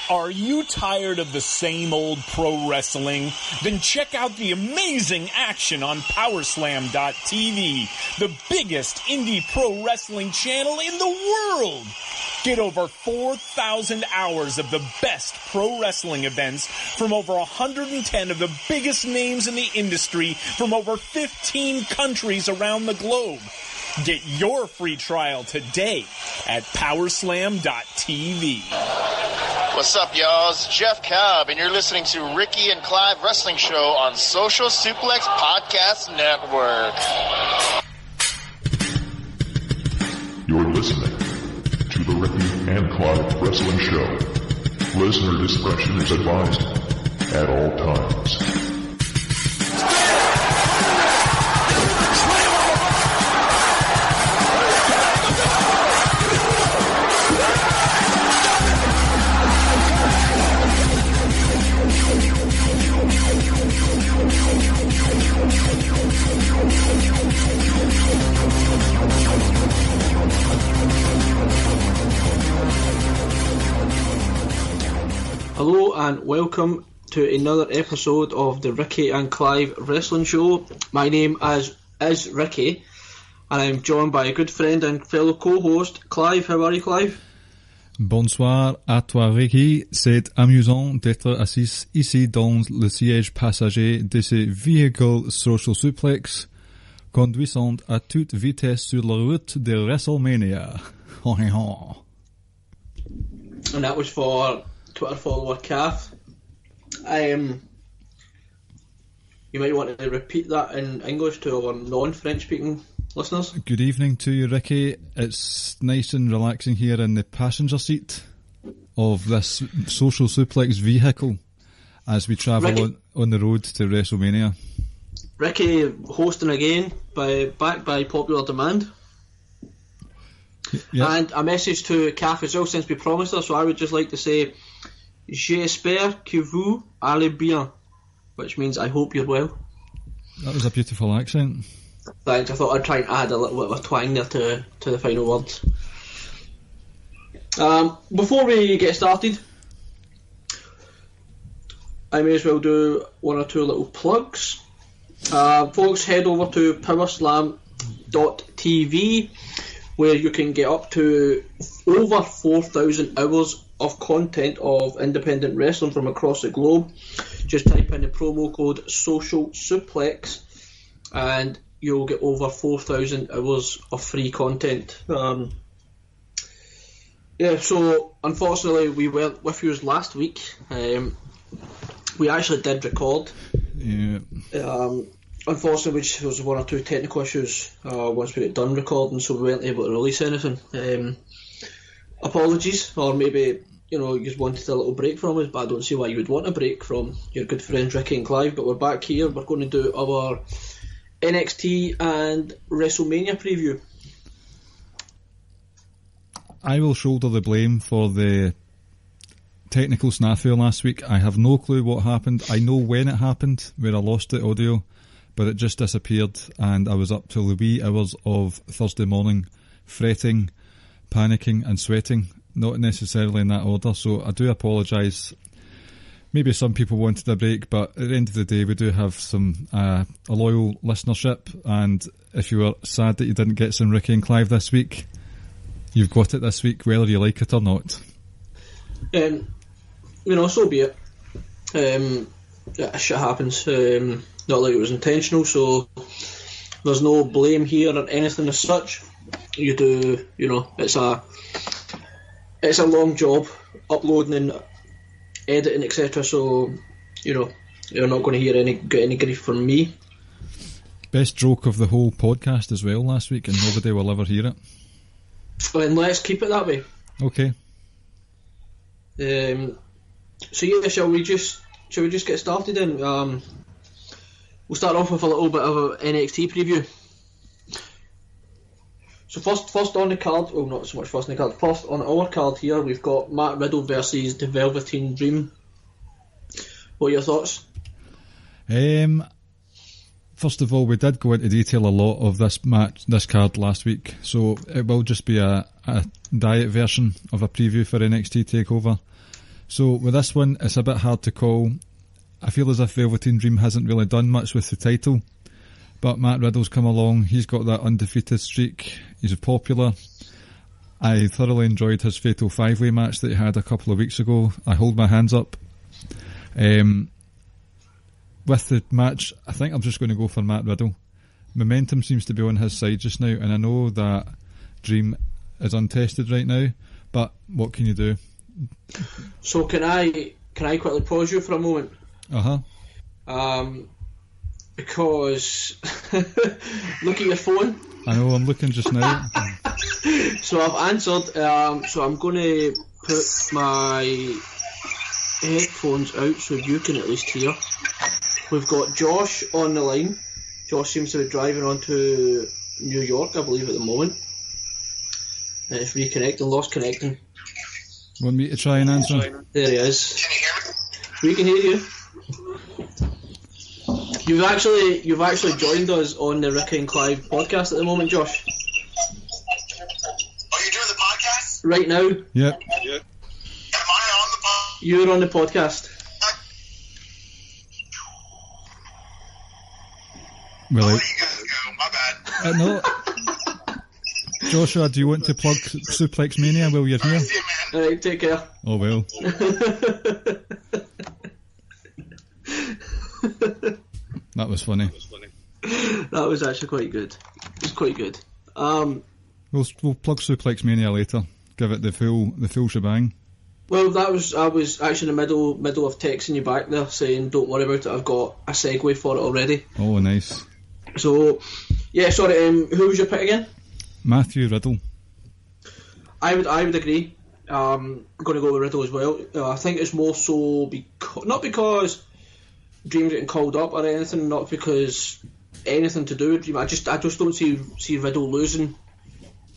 Are you tired of the same old pro wrestling? Then check out the amazing action on Powerslam.tv, the biggest indie pro wrestling channel in the world. Get over 4,000 hours of the best pro wrestling events from over 110 of the biggest names in the industry from over 15 countries around the globe. Get your free trial today at Powerslam.tv. What's up, y'all? It's Jeff Cobb, and you're listening to Ricky and Clive Wrestling Show on Social Suplex Podcast Network. You're listening to the Ricky and Clive Wrestling Show. Listener discretion is advised at all times. Hello and welcome to another episode of the Ricky and Clive Wrestling Show. My name is Ricky, and I'm joined by a good friend and fellow co-host, Clive. How are you, Clive? Bonsoir à toi, Ricky. C'est amusant d'être assis ici dans le siège passager de ce véhicule Social Suplex, conduisant à toute vitesse sur la route de WrestleMania. And that was for Twitter follower Kath. You might want to repeat that in English to our non-French speaking listeners. Good evening to you, Ricky. It's nice and relaxing here in the passenger seat of this Social Suplex vehicle as we travel on the road to WrestleMania. Ricky hosting again, backed by popular demand. Yep. And a message to Kath as well, since we promised her, so I would just like to say J'espère que vous allez bien, which means I hope you're well. That was a beautiful accent. Thanks, I thought I'd try and add a little bit of a twang there to the final words. Before we get started, I may as well do one or two little plugs. Folks, head over to Powerslam.tv, where you can get up to over 4,000 hours of content of independent wrestling from across the globe. Just type in the promo code Social Suplex and you'll get over 4,000 hours of free content. So unfortunately we weren't with you last week. We actually did record. Yeah. Unfortunately, which was one or two technical issues once we got done recording, so we weren't able to release anything. Apologies, or maybe you just wanted a little break from us, but I don't see why you would want a break from your good friends Ricky and Clive. But we're back here. We're going to do our NXT and WrestleMania preview. I will shoulder the blame for the technical snafu last week. I have no clue what happened. I know when it happened, where I lost the audio, but it just disappeared, and I was up till the wee hours of Thursday morning fretting, panicking and sweating, not necessarily in that order, so I do apologise. Maybe some people wanted a break, but at the end of the day we do have some a loyal listenership, and if you were sad that you didn't get some Ricky and Clive this week, you've got it this week, whether you like it or not. So be it. Shit happens. Not like it was intentional, so there's no blame here or anything as such. You do, it's a long job, uploading and editing, etc. So, you're not going to get any grief from me. Best joke of the whole podcast as well last week, and nobody will ever hear it. And let's keep it that way. Okay. Shall we just get started then? We'll start off with a little bit of an NXT preview. So first on the card, well, not so much first on the card, first on our card here, we've got Matt Riddle versus the Velveteen Dream. What are your thoughts? First of all, we did go into detail a lot of this card last week, so it will just be a diet version of a preview for NXT TakeOver. So with this one, it's a bit hard to call. I feel as if Velveteen Dream hasn't really done much with the title, but Matt Riddle's come along. He's got that undefeated streak. He's popular. I thoroughly enjoyed his Fatal 5-Way match that he had a couple of weeks ago. I hold my hands up. With the match, I think I'm just going to go for Matt Riddle. Momentum seems to be on his side just now, and I know that Dream is untested right now, but what can you do? So can I quickly pause you for a moment? Because look at your phone. I know, I'm looking just now. So I've answered, so I'm going to put my headphones out so you can at least hear. We've got Josh on the line. Josh seems to be driving on to New York, I believe, at the moment. And it's reconnecting, lost connecting. Want me to try and answer? There he is. Can you hear me? We can hear you. You've actually joined us on the Ricky and Clive podcast at the moment, Josh. Oh, you're doing the podcast? Right now. Yep. Am I on the podcast? You're on the podcast. Well, I'll let you guys go. My bad. no. Joshua, do you want to plug Suplex Mania while you're here? See you, man. Alright, take care. Oh well. That was funny. That was actually quite good. It was quite good. We'll plug Suplex Mania later. Give it the full shebang. Well, I was actually in the middle of texting you back there saying don't worry about it. I've got a segue for it already. Oh, nice. So, yeah, sorry. Who was your pick again? Matthew Riddle. I would agree. I'm going to go with Riddle as well. I think it's more so not because Dream's getting called up or anything, not because anything to do with Dream. I just don't see Riddle losing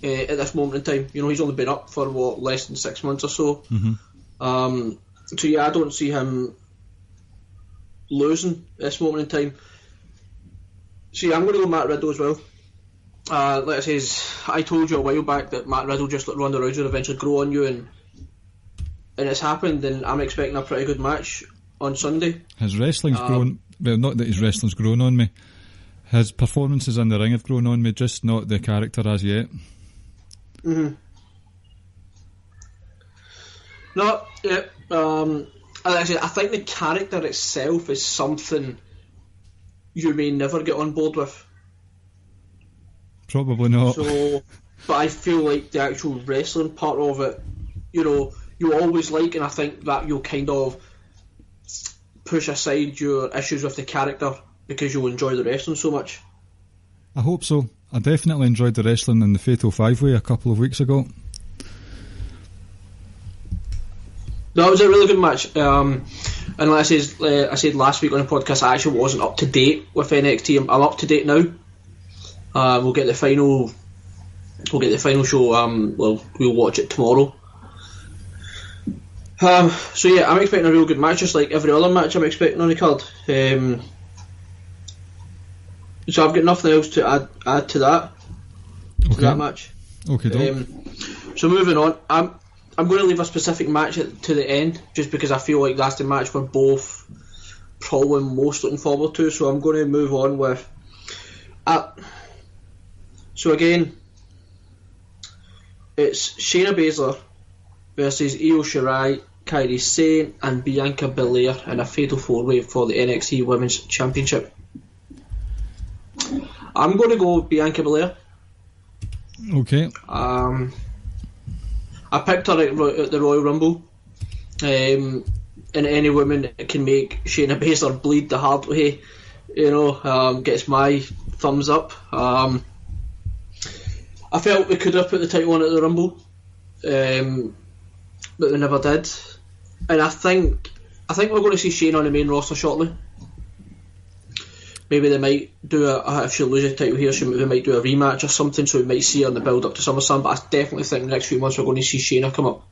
at this moment in time. You know, he's only been up for less than 6 months or so. Mm-hmm. So yeah, I don't see him losing at this moment in time. So yeah, I'm going to go Matt Riddle as well. Like I says, I told you a while back that Matt Riddle just like Ronda Rousey would eventually grow on you, and it's happened, and I'm expecting a pretty good match on Sunday. His wrestling's grown. Well, not that his wrestling's grown on me. His performances in the ring have grown on me, just not the character as yet. Mm-hmm. No, yeah. Like I said, I think the character itself is something you may never get on board with. Probably not. So, but I feel like the actual wrestling part of it, you know, you always like, and I think that you'll kind of push aside your issues with the character because you'll enjoy the wrestling so much. I hope so. I definitely enjoyed the wrestling in the Fatal 5-Way a couple of weeks ago. No, it was a really good match. And like I said last week on the podcast, I actually wasn't up to date with NXT. I'm up to date now. We'll get the final show. We'll watch it tomorrow. So yeah, I'm expecting a real good match, just like every other match I'm expecting on the card. So I've got nothing else to add to that. Okay. To that match. Okay, so moving on, I'm going to leave a specific match to the end, just because I feel like that's the match we're both probably most looking forward to. So I'm going to move on with. So again, it's Shayna Baszler versus Io Shirai, Kairi Sane, and Bianca Belair in a fatal 4-way for the NXT Women's Championship. I'm going to go with Bianca Belair. Okay. I picked her at the Royal Rumble. And any woman that can make Shayna Baszler bleed the hard way, you know, gets my thumbs up. I felt we could have put the title on at the Rumble, but we never did. And I think we're going to see Shayna on the main roster shortly. Maybe they might do if she loses the title here, they might do a rematch or something, so we might see her in the build up to SummerSlam. But I definitely think in the next few months we're going to see Shayna come up.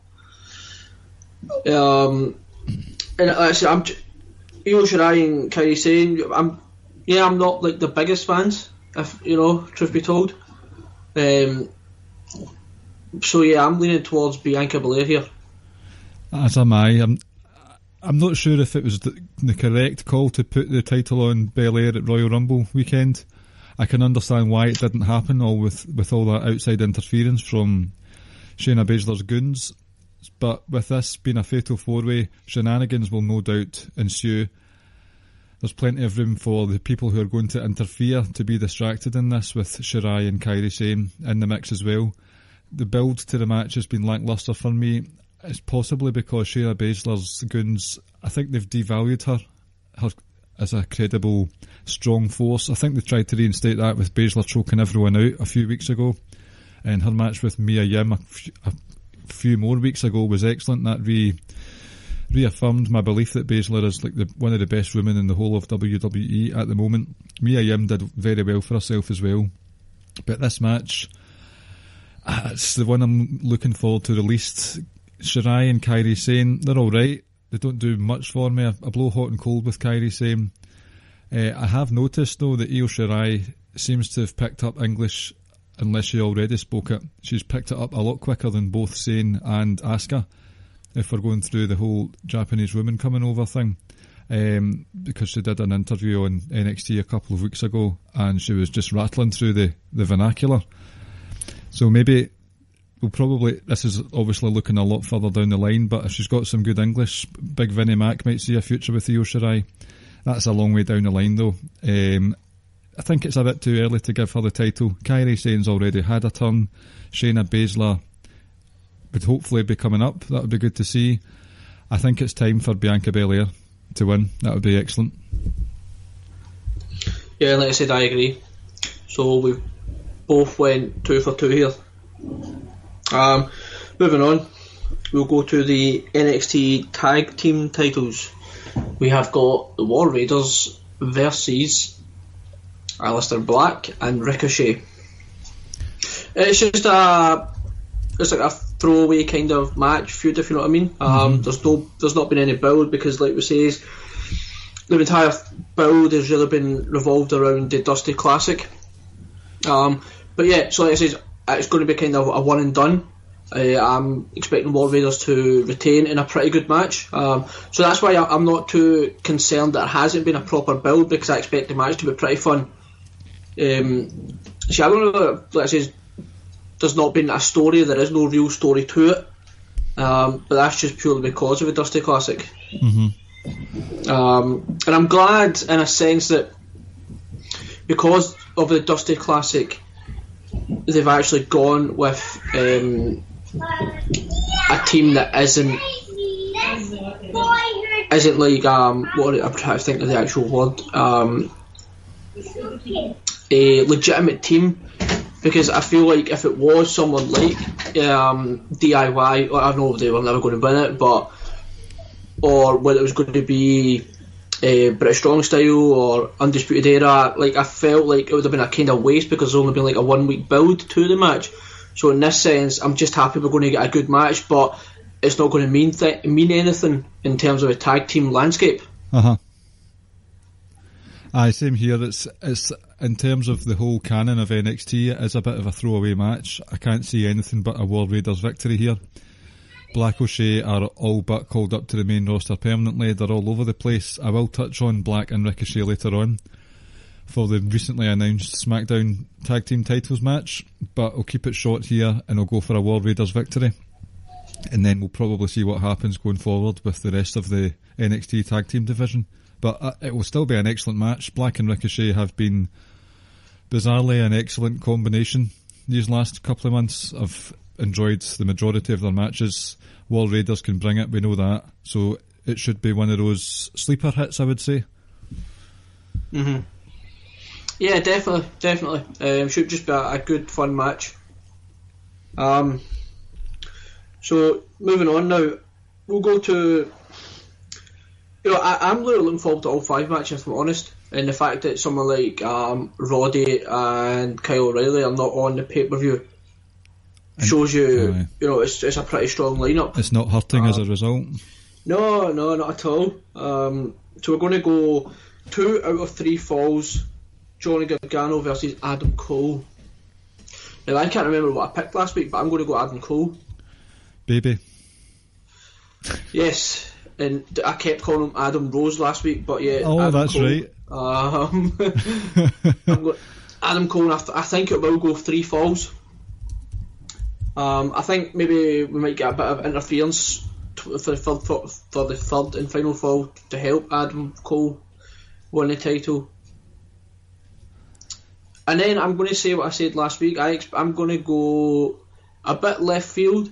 And like I said, Io Shirai and Kairi Sane, I'm not like the biggest fans, if you know, truth be told. So yeah, I'm leaning towards Bianca Belair here. As am I. I'm not sure if it was the correct call to put the title on Belair at Royal Rumble weekend. I can understand why it didn't happen, all with all that outside interference from Shayna Baszler's goons. But with this being a fatal four-way, shenanigans will no doubt ensue. There's plenty of room for the people who are going to interfere to be distracted in this, with Shirai and Kairi Sane in the mix as well. The build to the match has been lacklustre for me. It's possibly because Shayna Baszler's goons, I think they've devalued her as a credible, strong force. I think they tried to reinstate that with Baszler choking everyone out a few weeks ago. And her match with Mia Yim a few more weeks ago was excellent. That reaffirmed my belief that Baszler is like one of the best women in the whole of WWE at the moment. Mia Yim did very well for herself as well. But this match, it's the one I'm looking forward to the least. Shirai and Kairi Sane, they're alright. They don't do much for me. I blow hot and cold with Kairi Sane. I have noticed though that Io Shirai seems to have picked up English, unless she already spoke it. She's picked it up a lot quicker than both Sane and Asuka, if we're going through the whole Japanese woman coming over thing. Because she did an interview on NXT a couple of weeks ago and she was just rattling through the vernacular. So maybe this is obviously looking a lot further down the line, but if she's got some good English, Big Vinnie Mac might see a future with Io Shirai. That's a long way down the line though. I think it's a bit too early to give her the title. Kairi Sane's already had a turn. Shayna Baszler would hopefully be coming up. That would be good to see. I think it's time for Bianca Belair to win. That would be excellent. Yeah, like I said, I agree. So we both went 2 for 2 here. Moving on, we'll go to the NXT Tag Team titles. We have got the War Raiders versus Aleister Black and Ricochet. It's just it's like a throwaway kind of match feud, if you know what I mean. There's not been any build because, like we say, the entire build has really been revolved around the Dusty Classic. But yeah, so like I said, it's going to be kind of a one and done. I'm expecting War Raiders to retain in a pretty good match. So that's why I'm not too concerned that it hasn't been a proper build, because I expect the match to be pretty fun. See, I don't know, like I say, there's not been a story, there is no real story to it. But that's just purely because of the Dusty Classic. Mm-hmm. And I'm glad in a sense that because of the Dusty Classic, they've actually gone with a team that isn't like I'm trying to think of the actual word, a legitimate team, because I feel like if it was someone like DIY, I know they were never going to win it, or whether it was going to be British Strong Style or Undisputed Era, like I felt like it would have been a kind of waste because there's only been like a 1 week build to the match. So in this sense, I'm just happy we're going to get a good match, but it's not going to mean anything in terms of a tag team landscape. Aye, same here. It's in terms of the whole canon of NXT, it is a bit of a throwaway match. I can't see anything but a War Raiders victory here. Black O'Shea are all but called up to the main roster permanently. They're all over the place. I will touch on Black and Ricochet later on for the recently announced SmackDown Tag Team Titles match, but I'll keep it short here and I'll go for a War Raiders victory, and then we'll probably see what happens going forward with the rest of the NXT Tag Team division. But it will still be an excellent match. Black and Ricochet have been bizarrely an excellent combination these last couple of months. I've enjoyed the majority of their matches. War Raiders can bring it, we know that. So it should be one of those sleeper hits, I would say. Mm-hmm. Yeah, definitely. Should just be a good, fun match. So moving on now, we'll go to. I'm really looking forward to all 5 matches, if I'm honest. And the fact that someone like Roddy and Kyle O'Reilly are not on the pay-per-view shows you, it's a pretty strong lineup. It's not hurting as a result. No, not at all. So we're going to go 2 out of 3 falls. Johnny Gargano versus Adam Cole. Now, I can't remember what I picked last week, but I'm going to go Adam Cole. Baby. Yes. and I kept calling him Adam Rose last week, but yeah. Oh, Adam that's Cole, right. Adam Cole, I think it will go 3 falls. I think maybe we might get a bit of interference for the third and final fall to help Adam Cole win the title. And then I'm going to say what I said last week. I'm going to go a bit left field,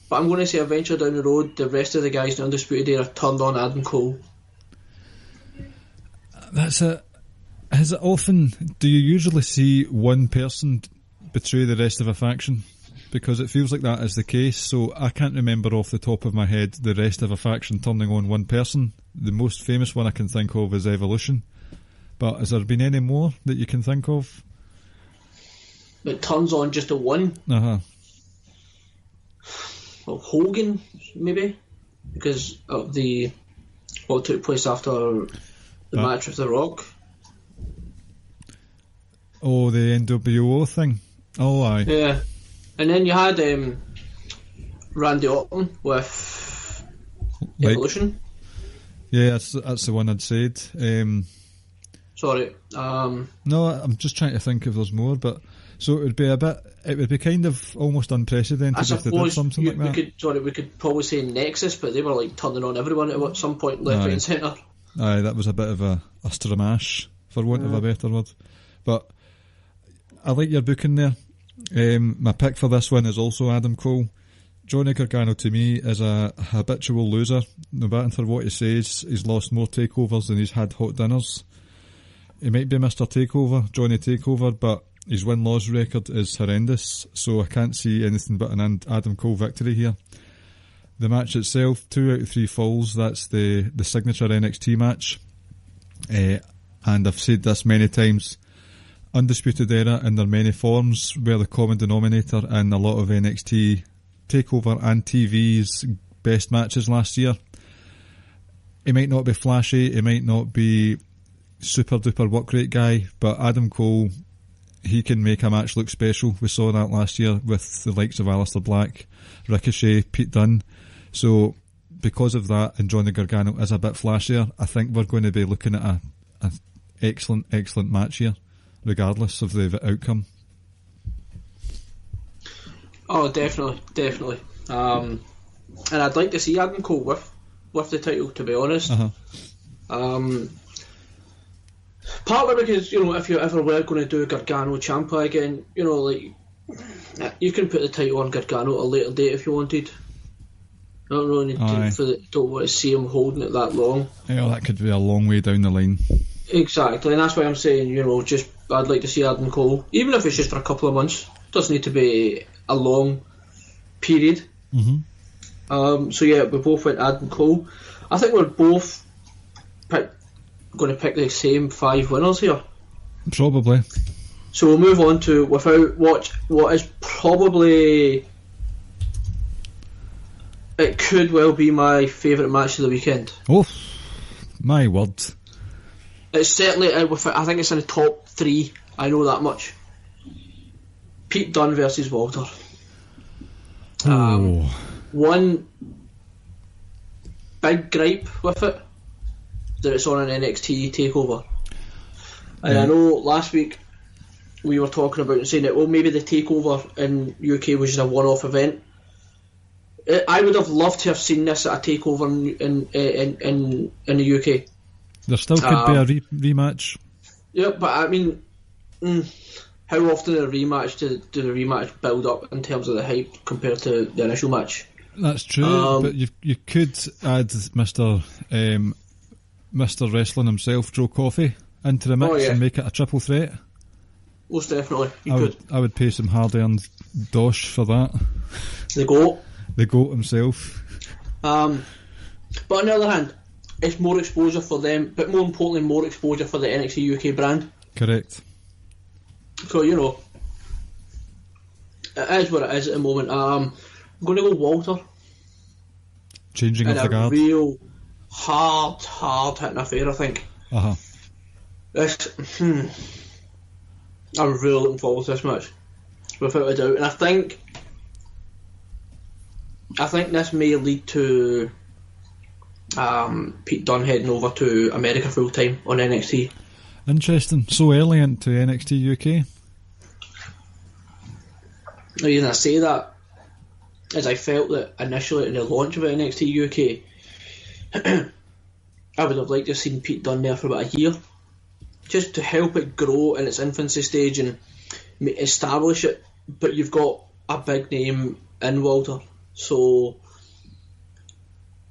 but I'm going to say eventually down the road, the rest of the guys in the Undisputed Era turned on Adam Cole. That's it. Has it often? Do you usually see one person betray the rest of a faction? Because it feels like that is the case. So I can't remember off the top of my head the rest of a faction turning on one person. The most famous one I can think of is Evolution. But has there been any more that you can think of? It turns on just a one. Uh-huh. Well, Hogan, maybe, because of what took place after the match with The Rock. Oh, the NWO thing. Oh, aye. Yeah, and then you had Randy Orton with Evolution. Yeah, that's the one I'd said. Sorry. No, I'm just trying to think if there's more, but so it would be kind of almost unprecedented if they did something like that. We could probably say Nexus, but they were like turning on everyone at some point, left, right and centre. Aye, that was a bit of a stramash, for want of a better word. But I like your booking there. My pick for this one is also Adam Cole. Johnny Gargano to me is a habitual loser. No matter what he says, he's lost more takeovers than he's had hot dinners. He might be Mr. Takeover, Johnny Takeover, but his win-loss record is horrendous, so I can't see anything but an Adam Cole victory here. The match itself, 2 out of 3 falls, that's the signature NXT match. And I've said this many times, Undisputed Era in their many forms were the common denominator in a lot of NXT TakeOver and TV's best matches last year. He might not be flashy, he might not be super duper work rate guy, but Adam Cole, he can make a match look special. We saw that last year with the likes of Aleister Black, Ricochet, Pete Dunne. So because of that, and Johnny Gargano is a bit flashier, I think we're going to be looking at an excellent match here, regardless of the outcome. Oh, definitely. And I'd like to see Adam Cole with the title, to be honest. Partly because, if you ever were going to do Gargano Ciampa again, you can put the title on Gargano at a later date if you wanted. I don't really don't want to see him holding it that long. Yeah, that could be a long way down the line. Exactly, and that's why I'm saying, I'd like to see Adam Cole, even if it's just for a couple of months. Doesn't need to be a long period. So yeah, we both went Adam Cole. I think we're both going to pick the same 5 winners here. Probably. So we'll move on to what is probably, it could well be my favourite match of the weekend. Oh, my word. It's certainly, I think it's in the top 3, I know that much. Pete Dunne versus Walter. One big gripe with it, that it's on an NXT takeover. And I know last week we were talking about and saying that, maybe the takeover in UK was just a one-off event. I would have loved to have seen this at a takeover in the UK. There still could be a rematch. Yeah, but I mean, how often do the rematch build up in terms of the hype compared to the initial match? That's true, but you could add Mr. Wrestling himself, Joe Coffey, into the mix and make it a triple threat. Most definitely, I would pay some hard-earned dosh for that. The GOAT himself. But on the other hand, it's more exposure for them, but more importantly, more exposure for the NXT UK brand. Correct. So, it is what it is at the moment. I'm going to go Walter. Changing of the guard. A real hard hitting affair, I think. I'm really looking forward to this match, without a doubt. And I think this may lead to Pete Dunne heading over to America full time on NXT. Interesting. So early into NXT UK. The reason I say that is I felt that initially in the launch of NXT UK, I would have liked to have seen Pete Dunne there for about a year, just to help it grow in its infancy stage and establish it. But you've got a big name in Walter, so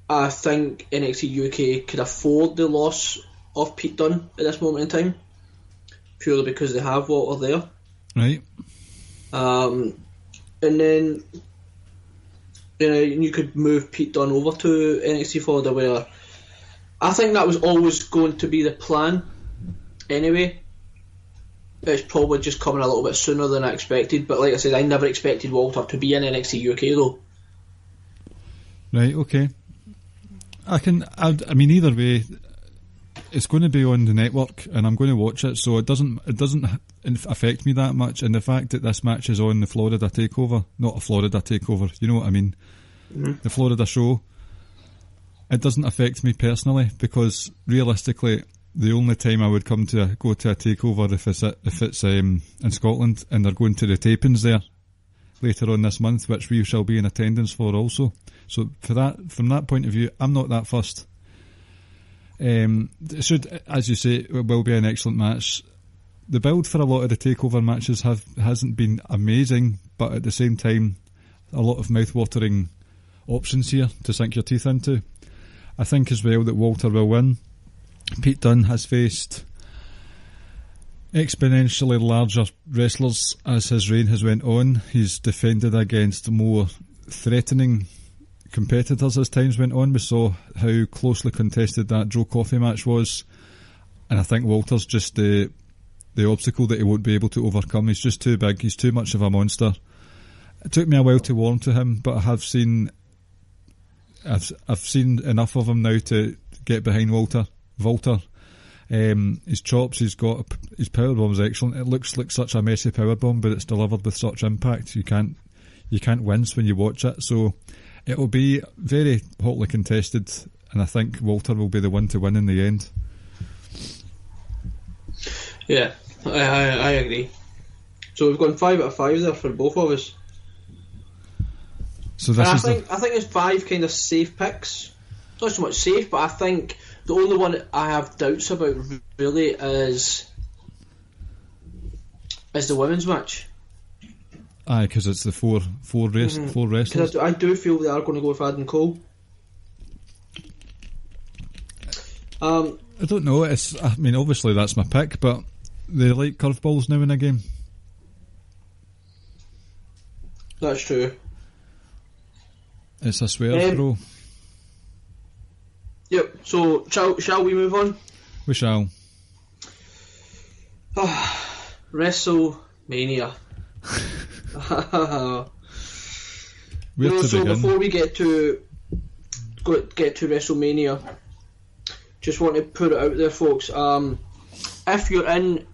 I think NXT UK could afford the loss of Pete Dunne at this moment in time, purely because they have Walter there. Right. And then you could move Pete Dunne over to NXT Florida, where I think that was always going to be the plan anyway. It's probably just coming a little bit sooner than I expected, but like I said, I never expected Walter to be in NXT UK though. Right, okay. I mean, either way, it's going to be on the network, and I'm going to watch it, so it doesn't affect me that much. And the fact that this match is on the Florida Takeover, not a Florida Takeover, you know what I mean? Mm-hmm. The Florida show, it doesn't affect me personally, because realistically, the only time I would go to a takeover if it's in Scotland, and they're going to the tapings there later on this month, which we shall be in attendance for also. So from that point of view, I'm not that fussed. It should, as you say, it will be an excellent match. The build for a lot of the takeover matches hasn't been amazing, but at the same time, a lot of mouth-watering options here to sink your teeth into. I think as well that Walter will win. Pete Dunne has faced exponentially larger wrestlers as his reign has went on. He's defended against more threatening competitors as times went on. We saw how closely contested that Joe Coffey match was, and I think Walter's just the obstacle that he won't be able to overcome. He's just too big, he's too much of a monster. It took me a while to warm to him, but I've seen enough of him now to get behind Walter. His chops, his powerbomb's excellent. It looks like such a messy powerbomb, but it's delivered with such impact. You can't wince when you watch it. So it'll be very hotly contested, and I think Walter will be the one to win in the end. Yeah, I agree. So we've gone 5 out of 5 there for both of us. So I think it's 5 kind of safe picks. Not so much safe, but I think the only one I have doubts about really is the women's match. Aye, because it's the four wrestlers. I do feel they are going to go with Adam Cole. I don't know. I mean, obviously that's my pick, but they like curveballs now and again. That's true. It's a swear throw. Yep. So shall we move on? We shall. WrestleMania. Where to begin? Before we get to WrestleMania, just want to put it out there, folks. If you're in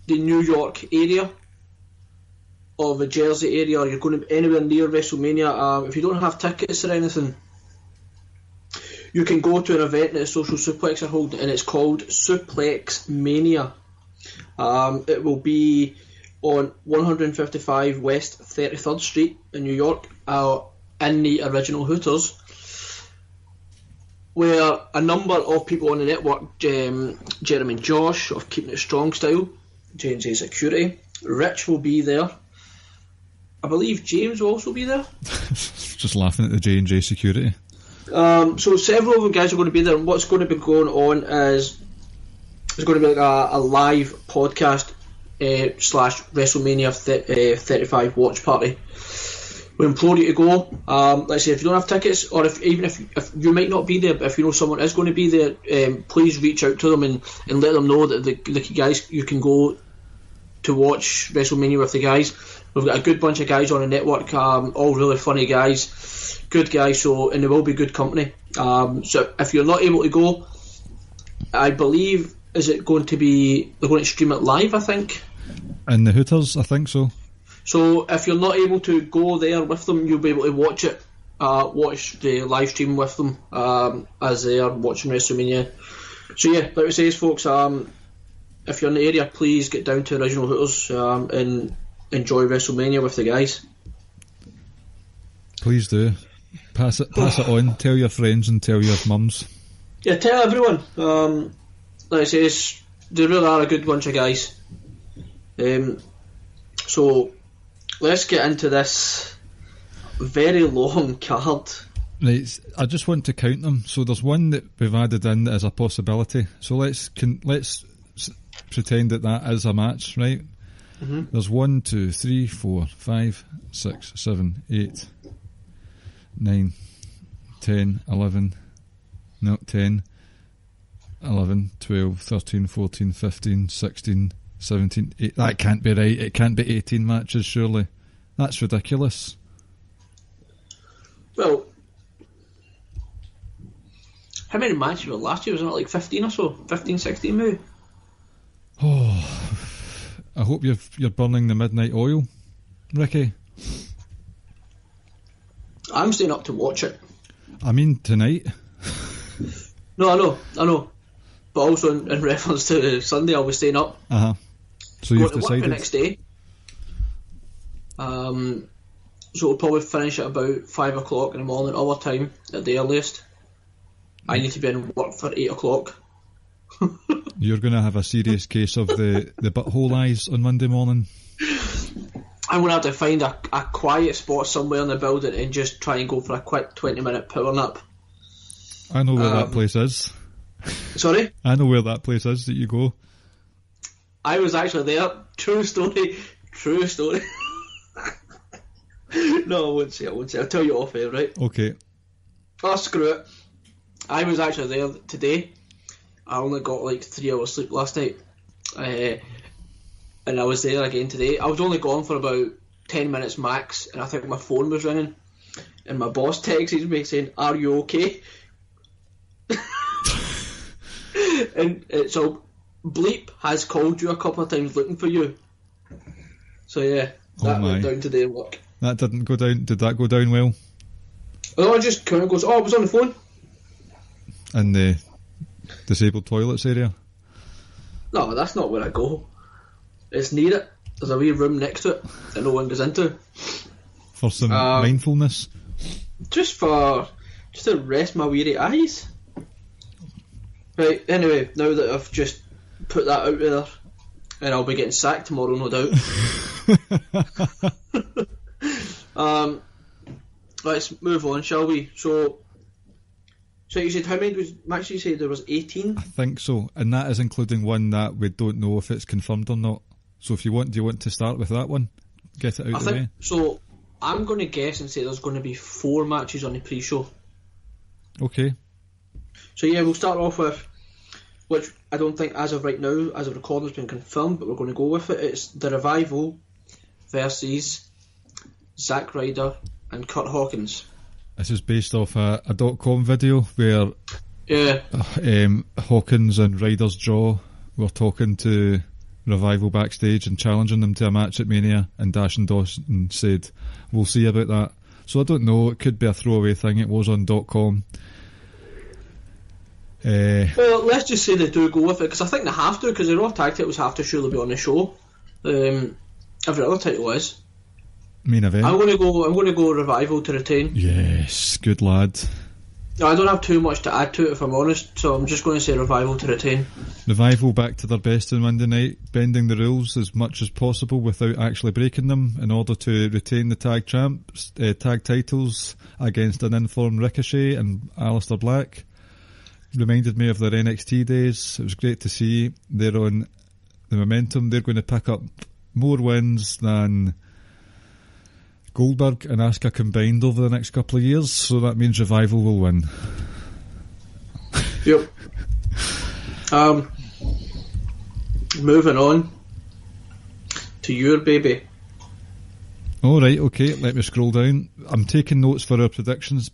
the New York area or the Jersey area, or you're going to be anywhere near WrestleMania, if you don't have tickets or anything, you can go to an event that Social Suplex are holding, and it's called Suplex Mania. It will be on 155 West 33rd Street in New York, in the original Hooters, where a number of people on the network, Jeremy and Josh of Keeping It Strong Style, J&J Security, Rich will be there. I believe James will also be there. Just laughing at the J&J Security. So several of the guys are going to be there, and what's going to be going on is there's going to be like a live podcast / WrestleMania 35 watch party. We implore you to go. Like I say, if you don't have tickets, or if you might not be there, but if you know someone is going to be there, please reach out to them and let them know that the guys, you can go to watch WrestleMania with the guys. We've got a good bunch of guys on the network, all really funny guys, good guys, and they will be good company. So if you're not able to go, I believe, they're going to stream it live, I think. In the Hooters, I think so. So if you're not able to go there with them, you'll be able to watch it watch the live stream with them as they are watching WrestleMania. So yeah, like we say, folks, if you're in the area, please get down to Original Hooters and enjoy WrestleMania with the guys. Please do. Pass it on. Tell your friends and tell your mums. Yeah, tell everyone. Like I say, they really are a good bunch of guys. So let's get into this very long card. Right, I just want to count them. So there's one that we've added in as a possibility. So let's pretend that is a match, right? Mm-hmm. There's 1, 2, 3, 4, 5, 6, 7, 8, 9, 10, 11, 10, 11, 12, 13, 14, 15, 16, 17, 8. That can't be right. It can't be 18 matches, surely. That's ridiculous. Well, how many matches were last year? Wasn't it like 15 or so? 15, 16 maybe? Oh, I hope you're burning the midnight oil, Ricky. I'm staying up to watch it. I mean, tonight. No, I know. But also in reference to Sunday, I'll be staying up. Uh-huh. So you've decided? The next day. So we'll probably finish at about 5 o'clock in the morning, our time, at the earliest. I need to be in work for 8 o'clock. You're going to have a serious case of the butthole eyes on Monday morning. I'm going to have to find a quiet spot somewhere in the building and just try and go for a quick 20-minute power nap. I know where that place is. Sorry? I know where that place is that you go. I was actually there. True story. No, I won't say. I'll tell you off air, right? Okay. Oh, screw it. I was actually there today. I only got like 3 hours sleep last night. And I was there again today. I was only gone for about 10 minutes max, and I think my phone was ringing. And my boss texted me saying, "Are you okay?" And so Bleep has called you a couple of times looking for you. So yeah, that went down today in work. That didn't go down. Did that go down well? Oh, it just kind of goes, I was on the phone. In the disabled toilets area? No, that's not where I go. It's near it. There's a wee room next to it that no one goes into. For some mindfulness? Just to rest my weary eyes. Right, anyway, now that I've just put that out there, and I'll be getting sacked tomorrow, no doubt. Let's move on, shall we? So you said how many matches? You said there was 18? I think so, and that is including one that we don't know if it's confirmed or not. So if you want, do you want to start with that one? Get it out of the way. So I'm going to guess and say there's going to be 4 matches on the pre-show. Okay. So yeah, we'll start off with, which I don't think as of right now, as of recording, has been confirmed, but we're going to go with it. It's The Revival versus Zack Ryder and Kurt Hawkins. This is based off a .com video where Hawkins and Ryder's jaw were talking to Revival backstage and challenging them to a match at Mania, and Dash and Dawson said, "We'll see about that." So I don't know, it could be a throwaway thing. It was on .com. Well, let's just say they do go with it, because I think they have to, because the Raw tag titles have to surely be on the show. Every other title is. Main event. I'm going to go Revival to retain. Yes, good lad. I don't have too much to add to it, if I'm honest, so I'm just going to say Revival to retain. Revival back to their best on Monday night, bending the rules as much as possible without actually breaking them in order to retain the tag titles against an informed Ricochet and Aleister Black. Reminded me of their NXT days. It was great to see. They're on the momentum. They're going to pick up more wins than Goldberg and Asuka combined over the next couple of years, so that means Revival will win. Yep. Moving on to your baby. Alright, okay, let me scroll down. I'm taking notes for our predictions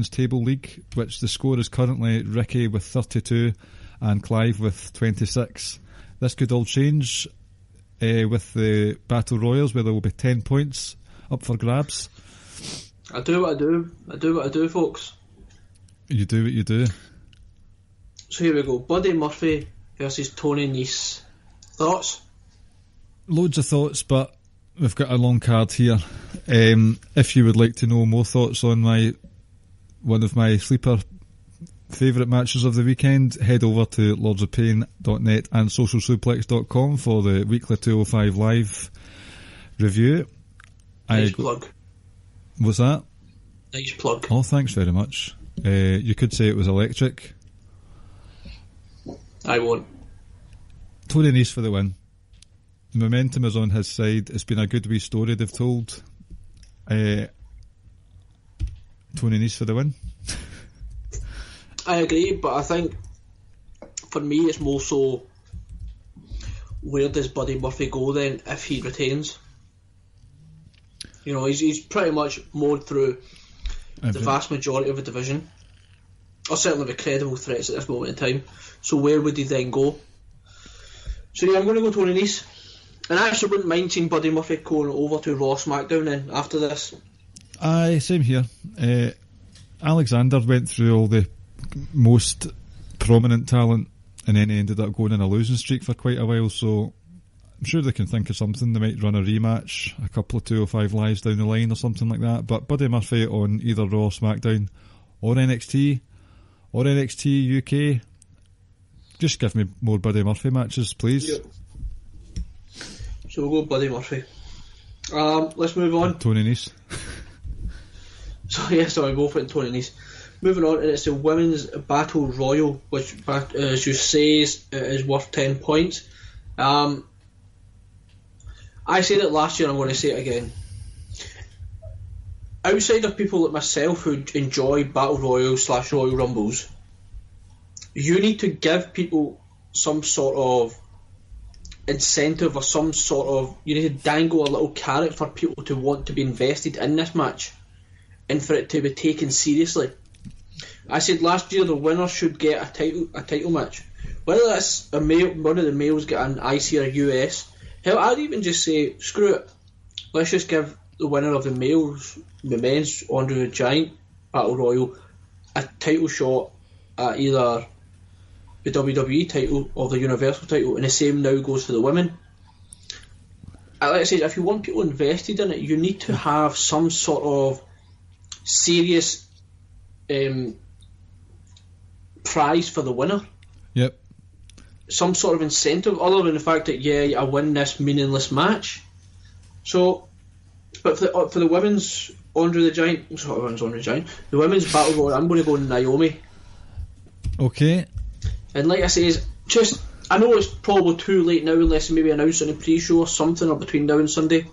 table league, which the score is currently Ricky with 32 and Clive with 26. This could all change with the Battle Royals, where there will be 10 points up for grabs. I do what I do. I do what I do, folks. You do what you do. So here we go. Buddy Murphy versus Tony Nese. Thoughts? Loads of thoughts, but we've got a long card here. If you would like to know more thoughts on one of my sleeper favourite matches of the weekend, head over to lordsofpain.net and socialsuplex.com for the weekly 205 Live review. Nice plug. What's that? Nice plug. Oh, thanks very much. You could say it was electric. I won't. Tony Nese for the win. Momentum is on his side. It's been a good wee story they've told. Tony Nese for the win. I agree, but I think for me it's more so, where does Buddy Murphy go then if he retains? You know, he's pretty much mowed through the vast majority of the division, or certainly the credible threats at this moment in time. So where would he then go? So yeah, I'm going to go Tony Nese. And I actually wouldn't mind seeing Buddy Murphy going over to Raw SmackDown then after this. Aye, same here. Alexander went through all the most prominent talent and then he ended up going in a losing streak for quite a while, so I'm sure they can think of something. They might run a rematch, a couple of 205 Lives down the line or something like that. But Buddy Murphy on either Raw, SmackDown or NXT UK, just give me more Buddy Murphy matches, please. Yep. So we'll go Buddy Murphy. Let's move on. Tony Nese. So yeah, sorry, both went Tony Nese. Moving on, and it's the Women's Battle Royal, which, as you say, is worth 10 points. I said it last year, I'm going to say it again. Outside of people like myself who enjoy Battle Royals / Royal Rumbles, you need to give people some sort of incentive or some sort of, you need to dangle a little carrot for people to want to be invested in this match and for it to be taken seriously. I said last year the winner should get a title match, whether that's one of the males get an IC or US. Hell, I'd even just say screw it, let's just give the winner of the men's Andre the Giant Battle Royal a title shot at either the WWE title or the Universal title, and the same now goes for the women. Like I said, if you want people invested in it, you need to have some sort of serious prize for the winner. Yep. Some sort of incentive, other than the fact that, yeah, I win this meaningless match. So, but for the women's Andre the Giant, the women's Battle Royal, I'm going to go Naomi. Okay. And like I say, I know it's probably too late now, unless they maybe announce it in a pre-show or something, or between now and Sunday.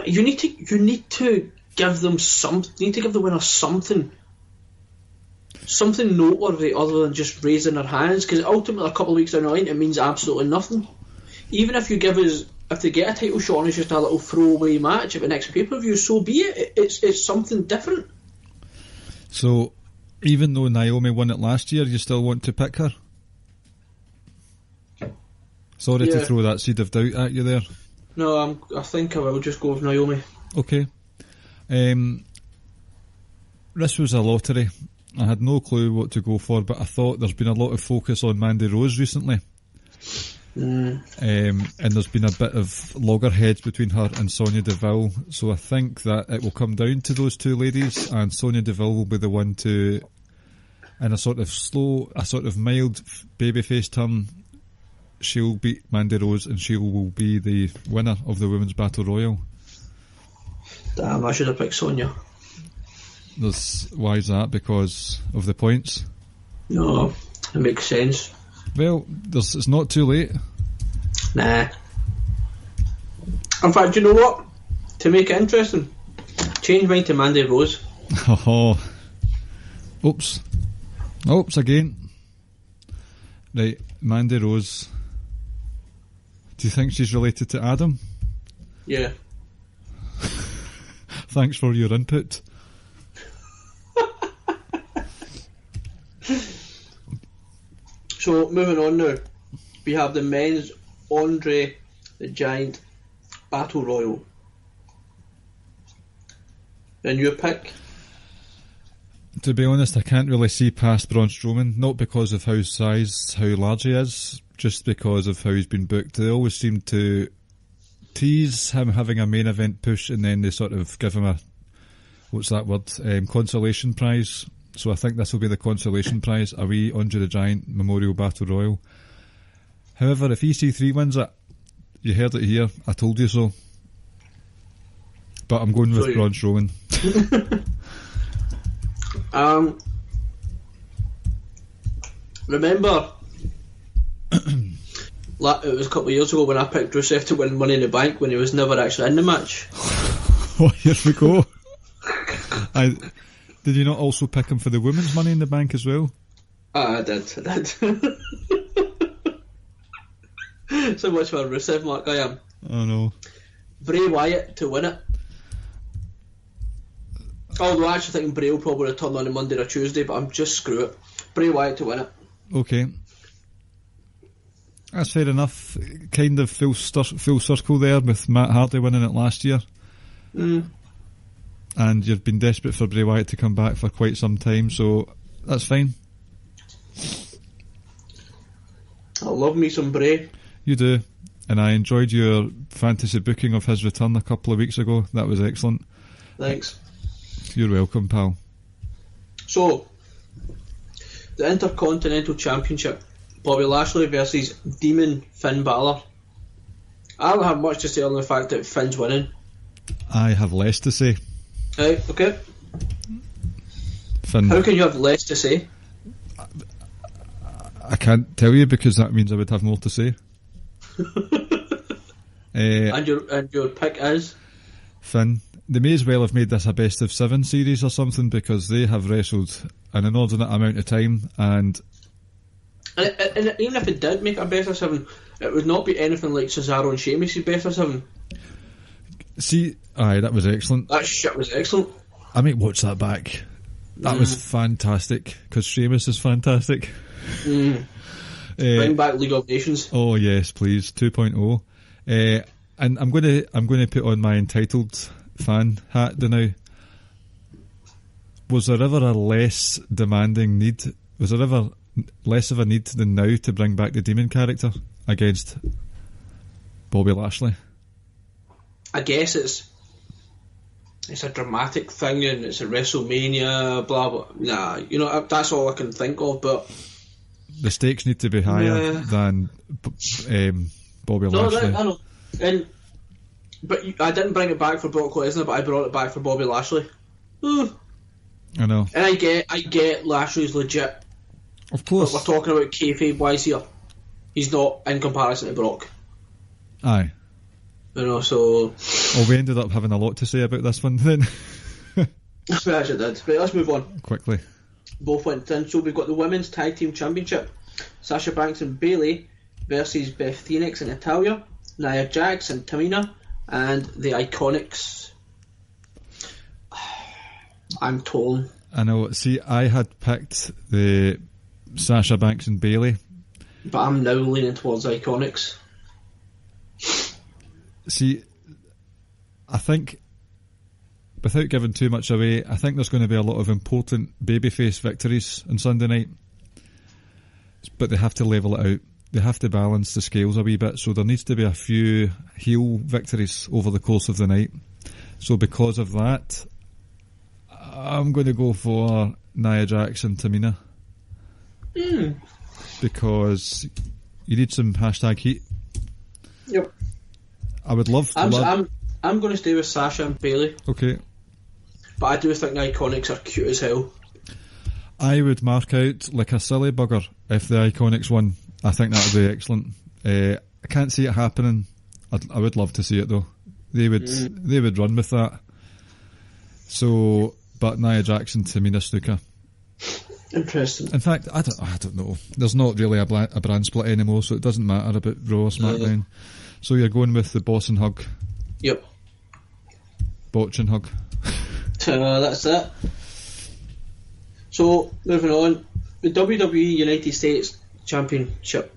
You need to give them something. You need to give the winner something noteworthy other than just raising their hands, because ultimately a couple of weeks down the line it means absolutely nothing. Even if if they get a title shot and it's just a little throwaway match at the next pay-per-view, so be it. It's something different. So even though Naomi won it last year, you still want to pick her? Sorry to throw that seed of doubt at you there. No, I think I will just go with Naomi. Okay. This was a lottery. I had no clue what to go for, but I thought there's been a lot of focus on Mandy Rose recently. And there's been a bit of loggerheads between her and Sonya Deville, so I think that it will come down to those two ladies, and Sonya Deville will be the one to, in a sort of mild babyface turn, she'll beat Mandy Rose and she will be the winner of the Women's Battle Royal. Damn, I should have picked Sonya. Why is that? Because of the points? No, it makes sense. Well, it's not too late. Nah. In fact, you know what? To make it interesting, change mine to Mandy Rose. Oh. Oops again. Right, Mandy Rose. Do you think she's related to Adam? Yeah. Thanks for your input. So, moving on now, we have the men's Andre the Giant Battle Royal. And your pick? To be honest, I can't really see past Braun Strowman, not because of how large he is, just because of how he's been booked. They always seem to tease him having a main event push, and then they sort of give him a, what's that word, consolation prize. So I think this will be the consolation prize, a wee Andre the Giant Memorial Battle Royal. However, if EC3 wins it, you heard it here, I told you so. But I'm going with Braun Strowman. Remember, it was a couple of years ago when I picked Rusev to win Money in the Bank when he was never actually in the match. Oh, here we go. Did you not also pick him for the women's Money in the Bank as well? I did. So much for Rusev, Mark, I am. Oh no. Bray Wyatt to win it. Although I actually think Bray will probably return on a Monday or Tuesday, but I'm just screw it. Bray Wyatt to win it. Okay. That's fair enough. Kind of full circle there with Matt Hardy winning it last year. And you've been desperate for Bray Wyatt to come back for quite some time, so that's fine. I love me some Bray. You do. And I enjoyed your fantasy booking of his return a couple of weeks ago. That was excellent. Thanks. You're welcome, pal. So, the Intercontinental Championship, Bobby Lashley versus Demon Finn Balor. I don't have much to say on the fact that Finn's winning. I have less to say. Right, okay. Finn. How can you have less to say? I can't tell you because that means I would have more to say. And your pick is? Finn. They may as well have made this a best of 7 series or something because they have wrestled an inordinate amount of time and even if it did make a best of 7, it would not be anything like Cesaro and Sheamus' best of 7. See, aye, that was excellent. That shit was excellent. I might watch that back. That was fantastic because Sheamus is fantastic. Bring back League of Nations. Oh yes, please, 2.0. And I'm going to put on my entitled fan hat now. Was there ever a less demanding need? Was there ever less of a need than now to bring back the Demon character against Bobby Lashley? I guess it's a dramatic thing and it's a WrestleMania, blah blah. Nah, that's all I can think of. But the stakes need to be higher than Bobby Lashley. I know. But I didn't bring it back for Brock Lesnar, but I brought it back for Bobby Lashley. I know. And I get Lashley's legit. Of course. But we're talking about kayfabe wise here. He's not in comparison to Brock. Aye. So... Well, we ended up having a lot to say about this one then. We actually did. Right, let's move on. Quickly. Both went in. So we've got the Women's Tag Team Championship. Sasha Banks and Bayley versus Beth Phoenix and Natalya, Nia Jax and Tamina, and the Iconics. I'm torn. I know. See, I had picked the Sasha Banks and Bayley, but I'm now leaning towards Iconics. See, I think, without giving too much away, I think there's going to be a lot of important babyface victories on Sunday night, but they have to level it out. They have to balance the scales a wee bit, so there needs to be a few heel victories over the course of the night. So because of that, I'm going to go for Nia Jax and Tamina. Because you need some hashtag heat. Yep. I would love to. I'm going to stay with Sasha and Bayley. Okay. But I do think the Iconics are cute as hell. I would mark out like a silly bugger if the Iconics won. I think that would be excellent. I can't see it happening. I would love to see it though. They would run with that. So, but Nia Jax and Tamina Snuka. Interesting. In fact, I don't know. There's not really a brand split anymore, so it doesn't matter about Raw or SmackDown. So you're going with the Boss and Hug. Yep. Botch and Hug. That's it. So, moving on. The WWE United States Championship.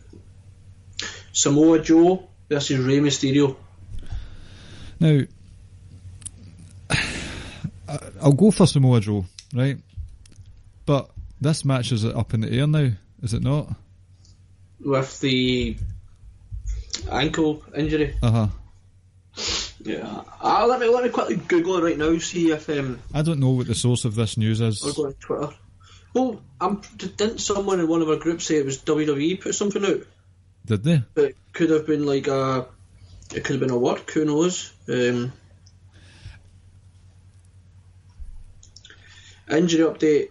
Samoa Joe versus Rey Mysterio. Now, I'll go for Samoa Joe, right? But this match is up in the air now, is it not? With the ankle injury. Yeah. Let me quickly Google it right now. See if I don't know what the source of this news is. I'll go on Twitter. Well, didn't someone in one of our groups say it was WWE put something out? Did they? It could have been like it could have been a work. Who knows? Injury update.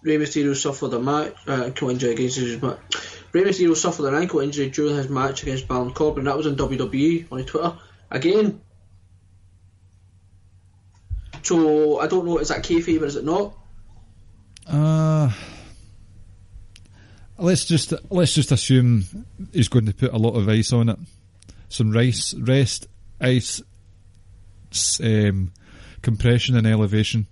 Rey Mysterio suffered a ankle injury against his match. Rey Mysterio suffered an ankle injury during his match against Baron Corbin. That was on WWE on Twitter. Again. So I don't know. Is that kayfabe or is it not? Let's just assume he's going to put a lot of ice on it. Some rest, ice, compression and elevation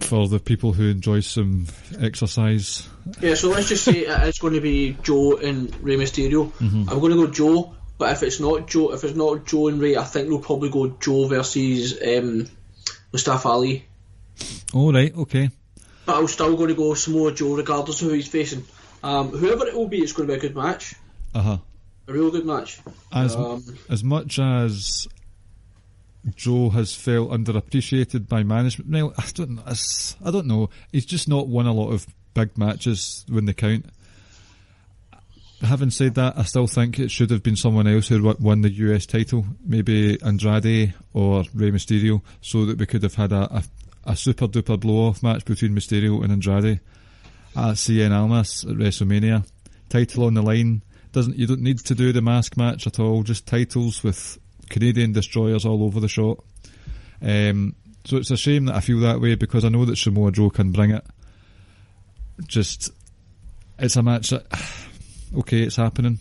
for the people who enjoy some exercise. Yeah, so let's just say it's going to be Joe and Rey Mysterio. I'm going to go Joe, but if it's not Joe and Rey, I think we'll probably go Joe versus Mustafa Ali. Oh, right, okay. But I'm still going to go Samoa Joe regardless of who he's facing. Whoever it will be, it's going to be a good match. A real good match. As much as Joe has felt underappreciated by management, well, I don't know. He's just not won a lot of big matches when they count. Having said that, I still think it should have been someone else who won the US title, maybe Andrade or Rey Mysterio, so that we could have had a super duper blow off match between Mysterio and Andrade at Cien Almas at WrestleMania. Title on the line. You don't need to do the mask match at all, just titles with Canadian destroyers all over the shot. So it's a shame that I feel that way, because I know that Samoa Joe can bring it. Just, it's a match that, okay, it's happening,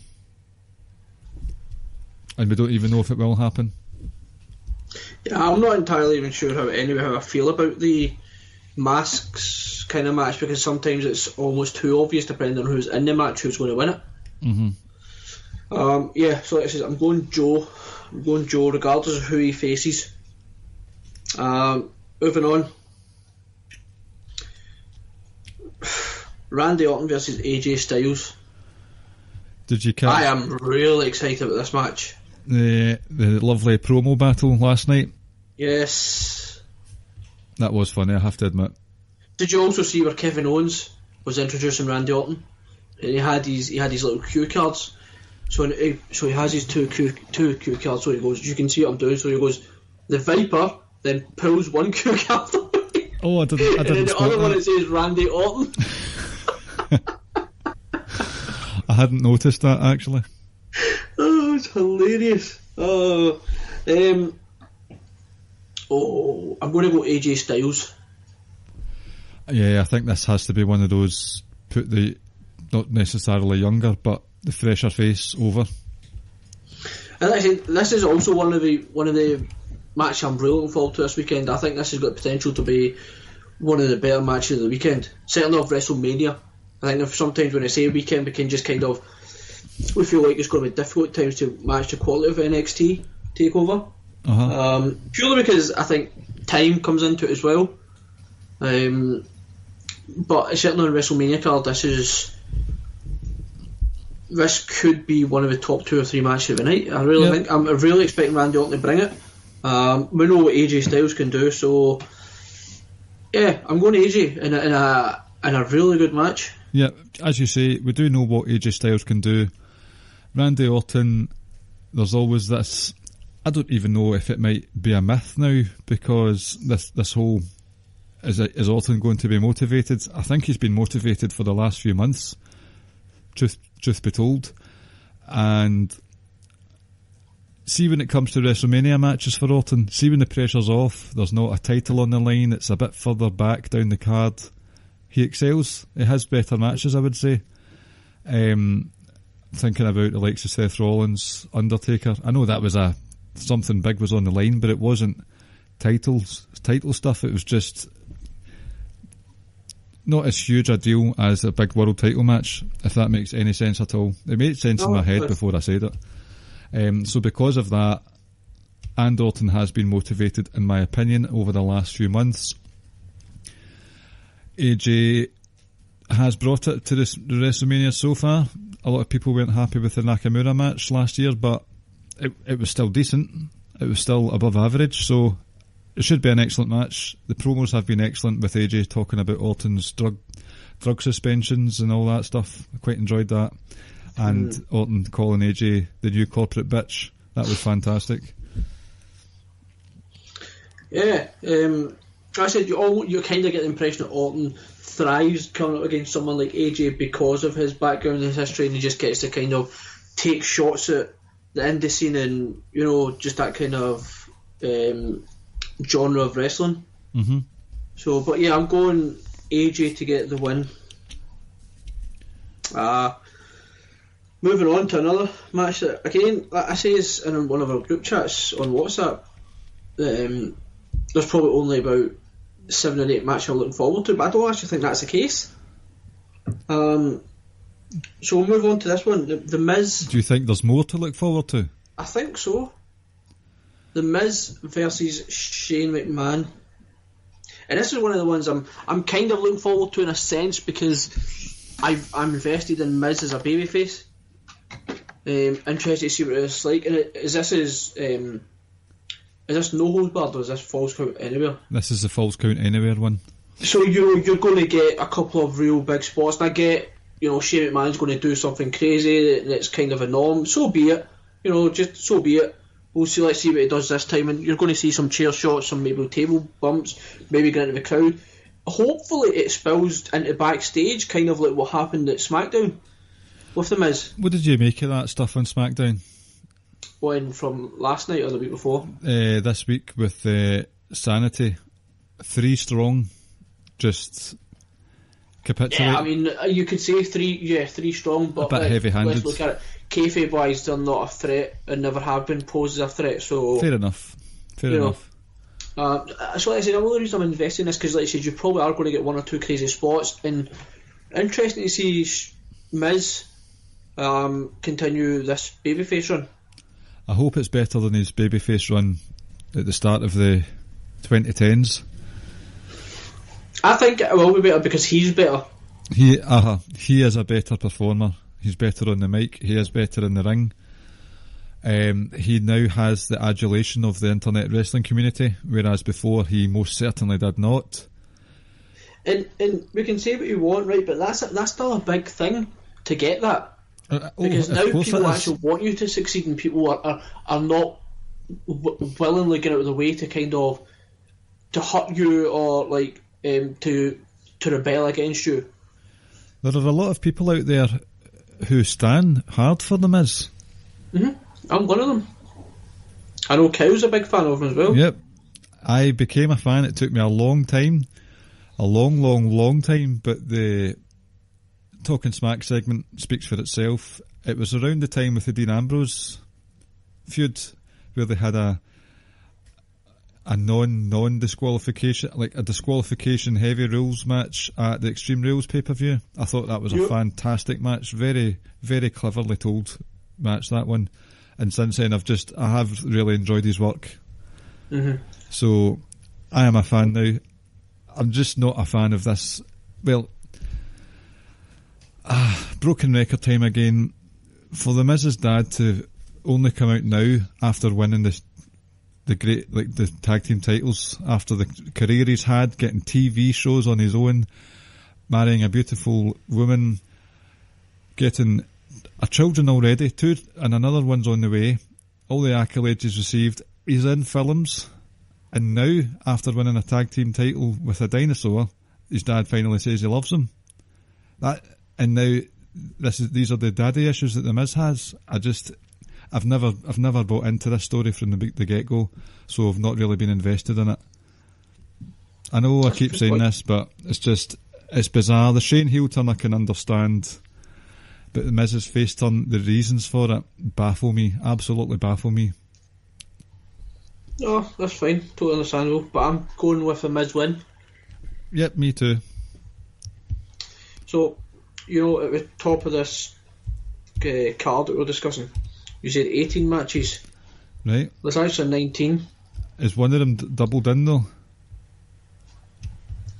and we don't even know if it will happen. Yeah, I'm not entirely even sure how I feel about the masks kind of match, because sometimes it's almost too obvious depending on who's in the match who's going to win it. So like I said, I'm going Joe regardless of who he faces. Moving on, Randy Orton versus AJ Styles. Did you catch? I am really excited about this match. The lovely promo battle last night. Yes, that was funny, I have to admit. Did you also see where Kevin Owens was introducing Randy Orton, and he had his little cue cards? So he has his two cue cards. So he goes, you can see what I'm doing. So he goes, the Viper, then pulls one cue card away. Oh, I didn't. And then the other one, it says Randy Orton. I hadn't noticed that, actually. Oh, it's hilarious. I'm going to go AJ Styles. Yeah, I think this has to be one of those, put the not necessarily younger, but the fresher face over. And like I said, this is also one of the matches I'm really looking forward to this weekend. I think this has got potential to be one of the better matches of the weekend. Certainly of WrestleMania. I think if sometimes when I say weekend, we can just we feel like it's going to be difficult at times to match the quality of NXT TakeOver. Purely because I think time comes into it as well. But certainly on the WrestleMania card, this could be one of the top 2 or 3 matches of the night. I really think I'm really expecting Randy Orton to bring it. We know what AJ Styles can do, so yeah, I'm going to AJ in a really good match. Yeah, as you say, we do know what AJ Styles can do. Randy Orton, there's always this. I don't even know if it might be a myth now, because this whole is Orton going to be motivated? I think he's been motivated for the last few months. Truth be told, and see when it comes to WrestleMania matches for Orton, see when the pressure's off, there's not a title on the line, it's a bit further back down the card, he excels. He has better matches, I would say. Thinking about the likes of Seth Rollins, Undertaker, I know that was something big was on the line, but it wasn't title stuff, it was just not as huge a deal as a big world title match, if that makes any sense at all. It made sense in my head before I said it. So because of that, and Orton has been motivated, in my opinion, over the last few months. AJ has brought it to the WrestleMania so far. A lot of people weren't happy with the Nakamura match last year, but it was still decent. It was still above average, so it should be an excellent match. The promos have been excellent, with AJ talking about Orton's drug suspensions and all that stuff. I quite enjoyed that. And Orton calling AJ the new corporate bitch. That was fantastic. Yeah, I said you kind of get the impression that Orton thrives coming up against someone like AJ because of his background and history, and he just gets to kind of take shots at the indie scene and, you know, just that kind of genre of wrestling. Mm-hmm. So, but yeah, I'm going AJ to get the win. Moving on to another match that, again, like I say, is in one of our group chats on WhatsApp. There's probably only about 7 or 8 matches I'm looking forward to, but I don't actually think that's the case. So we'll move on to this one. The Miz. Do you think there's more to look forward to? I think so. The Miz versus Shane McMahon. And this is one of the ones I'm kind of looking forward to in a sense, because I'm invested in Miz as a babyface. Interested to see what it's like. And is this no holds barred, or is this Falls Count Anywhere? This is the Falls Count Anywhere one. So you're going to get a couple of real big spots. And I get, you know, Shane McMahon's going to do something crazy that's kind of a norm. So be it. You know, just so be it. We'll see. Let's see what he does this time. And you're going to see some chair shots, some maybe table bumps, maybe get into the crowd. Hopefully it spills into backstage, kind of like what happened at SmackDown with The Miz. What did you make of that stuff on SmackDown? One from last night or the week before? This week with Sanity. 3 strong. Just capitulate. Yeah, I mean, you could say 3 strong, but a bit heavy-handed. Let's look at it. Kayfabe wise, they're not a threat and never have been posed as a threat. So fair enough. Fair enough. So like I said, the only reason I'm investing in this because, like I said, you probably are going to get 1 or 2 crazy spots, and interesting to see Miz continue this babyface run. I hope it's better than his babyface run at the start of the 2010s. I think it will be better because he's better. He is a better performer. He's better on the mic. He is better in the ring. He now has the adulation of the internet wrestling community, whereas before he most certainly did not. And we can say what you want, right? But that's still a big thing to get that. Because now people actually want you to succeed, and people are not willingly going out of the way to kind of to hurt you or like to rebel against you. There are a lot of people out there who stand hard for The Miz. Mm-hmm. I'm one of them. I know Cow's a big fan of him as well. Yep. I became a fan. It took me a long time. A long time, but the Talking Smack segment speaks for itself. It was around the time with the Dean Ambrose feud where they had a non-disqualification, like a disqualification heavy rules match at the Extreme Rules pay-per-view. I thought that was a fantastic match. Very, very cleverly told match, that one. And since then I have really enjoyed his work. Mm-hmm. So I am a fan now. I'm just not a fan of this. Well, broken record time again. For The Miz's dad to only come out now after winning the great, like the tag team titles, after the career he's had, getting TV shows on his own, marrying a beautiful woman, getting a children already, 2 and another one's on the way, all the accolades he's received, he's in films, and now after winning a tag team title with a dinosaur, his dad finally says he loves him. And now these are the daddy issues that The Miz has. I've never bought into this story from the get-go, so I've not really been invested in it. I know I keep saying this, but it's bizarre. The Shane heel turn I can understand, but The Miz's face turn, the reasons for it baffle me, absolutely baffle me. Oh, that's fine, totally understandable, but I'm going with a Miz win. Yep, me too. So, you know, at the top of this card that we're discussing, you said 18 matches. Right. There's actually 19. Is one of them doubled in though?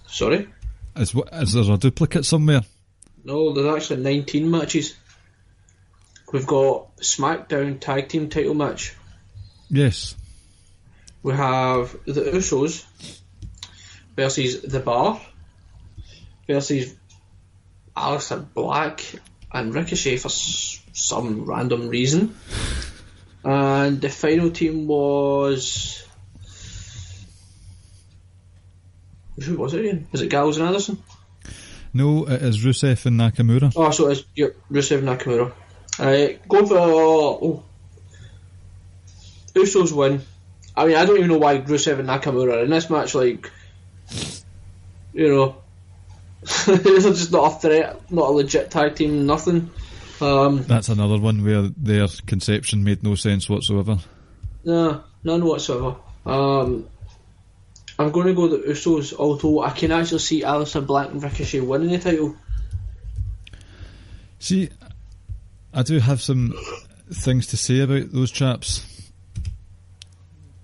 Sorry? Is there a duplicate somewhere? No, there's actually 19 matches. We've got SmackDown Tag Team title match. Yes. We have the Usos versus The Bar versus Aleister Black and Ricochet for some random reason. And the final team was... Who was it again? Is it Gallows and Anderson? No, it is Rusev and Nakamura. Oh, so it's Rusev and Nakamura. Go for... Usos win. I mean, I don't even know why Rusev and Nakamura are in this match. Like, you know, they're just not a threat, not a legit tag team, nothing. That's another one where their conception made no sense whatsoever. No, none whatsoever. I'm going to go the Usos, although I can actually see Aleister Black and Ricochet winning the title. See, I do have some things to say about those chaps.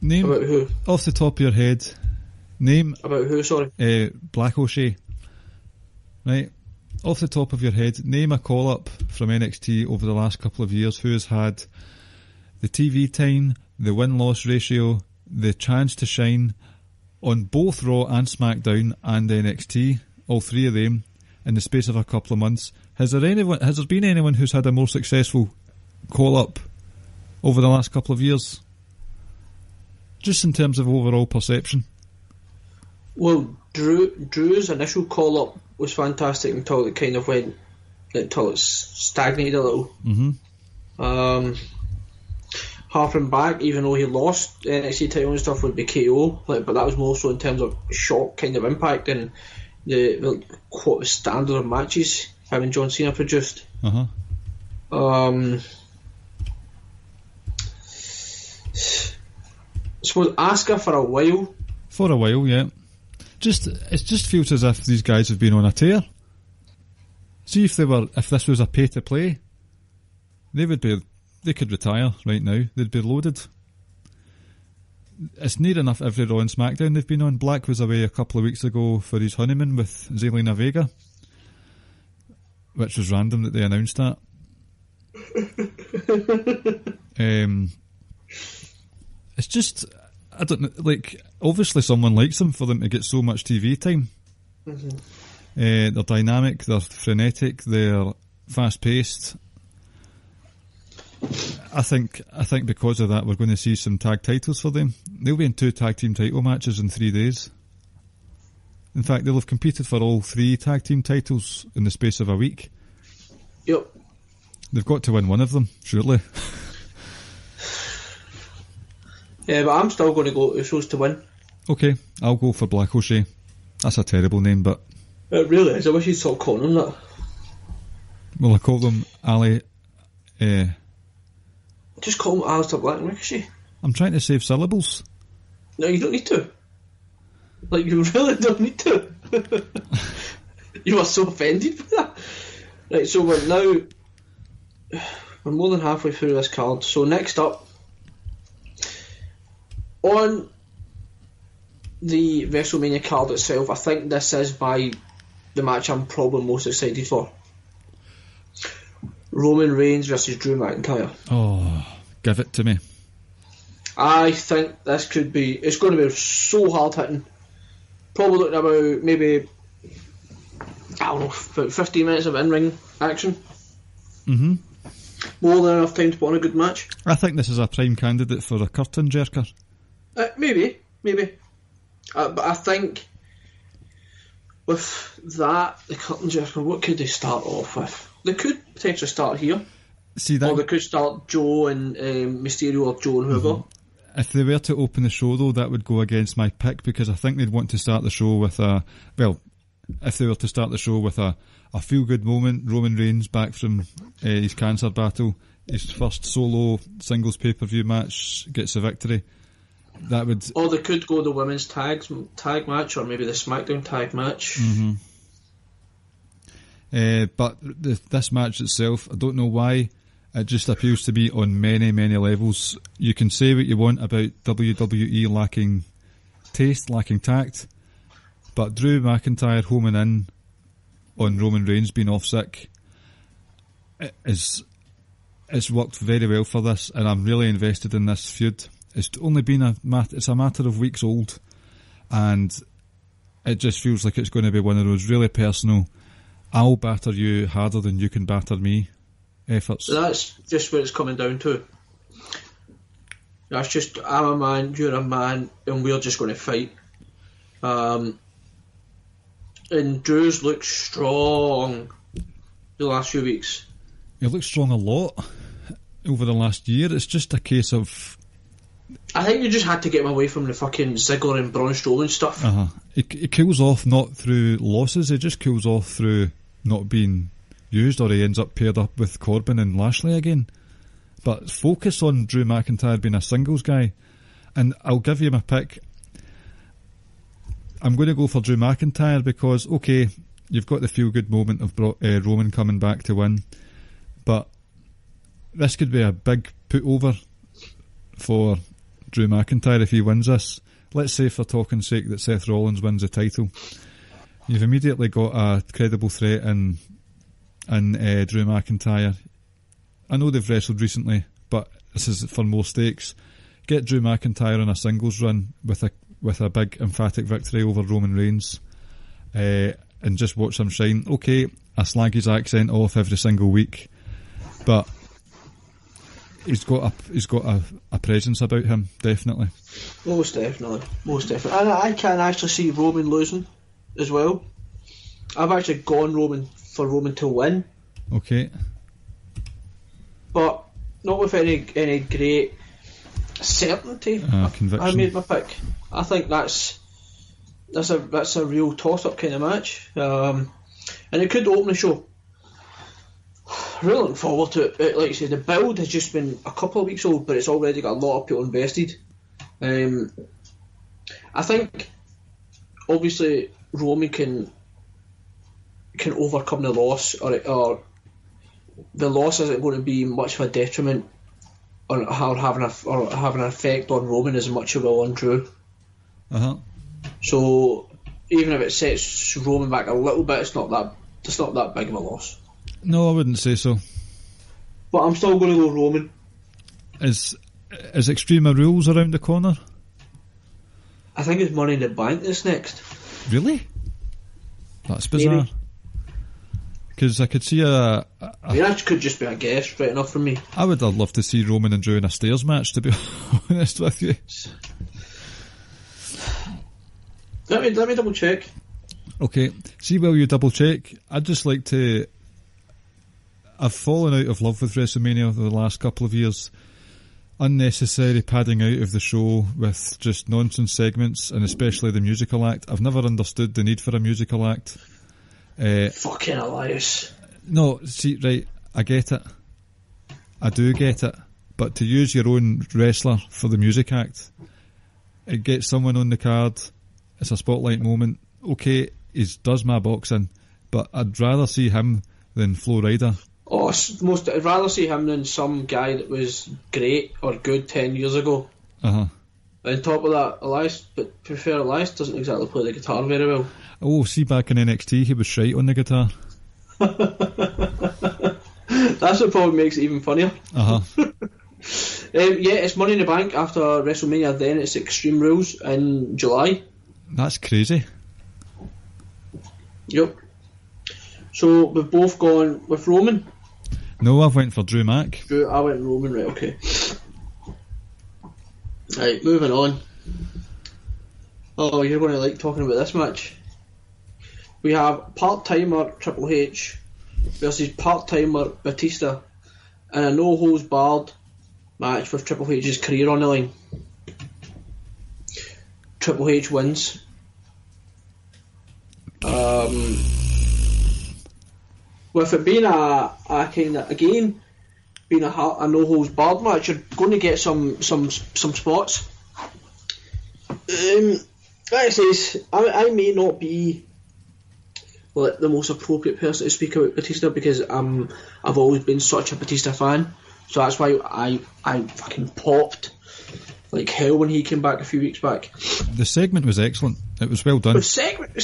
Name, about who? Off the top of your head, name... About who, sorry? Black O'Shea. Right, off the top of your head, name a call-up from NXT over the last couple of years who has had the TV time, the win-loss ratio, the chance to shine on both Raw and SmackDown and NXT, all three of them, in the space of a couple of months. Has there been anyone who's had a more successful call-up over the last couple of years? Just in terms of overall perception. Well, Drew's initial call-up was fantastic until it kind of went... until it stagnated a little. Mm-hmm. Harping back, even though he lost the NXT title and stuff, would be KO, but that was more so in terms of shock kind of impact and the standard of matches him and John Cena produced. Uh-huh. I suppose Asuka for a while. For a while, yeah. It just feels as if these guys have been on a tear. See if this was a pay to play, they could retire right now. They'd be loaded. It's near enough every Raw and SmackDown they've been on. Black was away a couple of weeks ago for his honeymoon with Zelina Vega, which was random that they announced that. It's just, I don't know, like, obviously someone likes them for them to get so much TV time. Mm-hmm. They're dynamic, they're frenetic, they're fast paced. I think because of that we're going to see some tag titles for them. They'll be in 2 tag team title matches in 3 days. In fact, they'll have competed for all 3 tag team titles in the space of a week. Yep. They've got to win one of them, surely. Yeah, but I'm still going to go Usos to win. Okay, I'll go for Black O'Shea. That's a terrible name, but... It really is. I wish you'd stop calling them that. Well, I call them Ali... Just call them Aleister Black and Ricochet. I'm trying to save syllables. No, you don't need to. Like, you really don't need to. You are so offended by that. Right, so we're more than halfway through this card. So next up, on the WrestleMania card itself, I think this is the match I'm probably most excited for. Roman Reigns versus Drew McIntyre. Oh, give it to me. I think this could be... It's going to be so hard hitting. Probably looking about maybe... I don't know, about 15 minutes of in-ring action. Mm-hmm. More than enough time to put on a good match. I think this is a prime candidate for a curtain jerker. Maybe. But I think with that, the curtain jerker, what could they start off with? They could potentially start here. See that? Or they could start Joe and Mysterio or Joe and whoever. Mm-hmm. If they were to open the show, though, that would go against my pick, because I think they'd want to start the show with if they were to start the show with a feel-good moment, Roman Reigns back from his cancer battle, his first solo singles pay-per-view match, gets a victory. That would... Or they could go the women's tag match, or maybe the SmackDown tag match. Mm-hmm. But this match itself, I don't know why, It just appeals to me on many, many levels. You can say what you want about WWE lacking taste, lacking tact, but Drew McIntyre homing in on Roman Reigns being off sick it's worked very well for this, and I'm really invested in this feud. It's only been a matter of weeks old, and it just feels like it's going to be one of those really personal, I'll batter you harder than you can batter me efforts. That's just what it's coming down to. That's just, I'm a man, you're a man, and we're just going to fight. And Drew's looked strong the last few weeks. He looked strong a lot over the last year. It's just a case of... I think you just had to get him away from the fucking Ziggler and Braun Strowman stuff. He cools off not through losses, he just cools off through not being used, or he ends up paired up with Corbin and Lashley again. But focus on Drew McIntyre being a singles guy. And I'll give you my pick. I'm going to go for Drew McIntyre because, okay, you've got the feel-good moment of Roman coming back to win, but this could be a big put-over for Drew McIntyre if he wins this. Let's say, for talking's sake, that Seth Rollins wins the title. You've immediately got a credible threat in Drew McIntyre. I know they've wrestled recently, but this is for more stakes. Get Drew McIntyre on a singles run with a big emphatic victory over Roman Reigns, and just watch him shine. Okay, I slag his accent off every single week, but he's got a presence about him, definitely. Most definitely. And I can actually see Roman losing as well. I've actually gone for Roman to win. Okay. But not with any great certainty. Conviction. I made my pick. I think that's a real toss-up kind of match, and it could open the show. Really looking forward to it. Like you say, the build has just been a couple of weeks old, but it's already got a lot of people invested. I think obviously Roman can overcome the loss, or the loss isn't going to be much of a detriment or having an effect on Roman as much as it will on Drew. So even if it sets Roman back a little bit, it's not that big of a loss. No, I wouldn't say so. But I'm still going to go Roman. Is Extreme Rules around the corner? I think it's Money in the Bank that's next. Really? That's bizarre. Because I could see that could just be a guess, right enough for me. I would have loved to see Roman and Drew in a stairs match, to be honest with you. Let me double check. Okay, see, while you double check, I'd just like to... I've fallen out of love with WrestleMania over the last couple of years. Unnecessary padding out of the show with just nonsense segments, and especially the musical act. I've never understood the need for a musical act. Fucking Elias. No, see, right, I get it. I do get it. But to use your own wrestler for the music act, it gets someone on the card, it's a spotlight moment. Okay, he does my boxing, but I'd rather see him than Flo Rida. I'd rather see him than some guy that was great or good 10 years ago. On top of that, Elias doesn't exactly play the guitar very well. Oh, see, back in NXT, he was shite on the guitar. That's what probably makes it even funnier. It's Money in the Bank after WrestleMania, then it's Extreme Rules in July. That's crazy. Yep. So we've both gone with Roman? No, I've went for Drew Mac. I went Roman, right, okay. Right, moving on. Oh, you're going to like talking about this match. We have part-timer Triple H versus part-timer Batista in a no-holds-barred match with Triple H's career on the line. Triple H wins. With it being a kind of, again, being a no-holds-barred match, you're going to get some spots. Like I say, I may not be like the most appropriate person to speak about Batista, because I've always been such a Batista fan. So that's why I fucking popped like hell when he came back a few weeks back. The segment was excellent. It was well done. The segment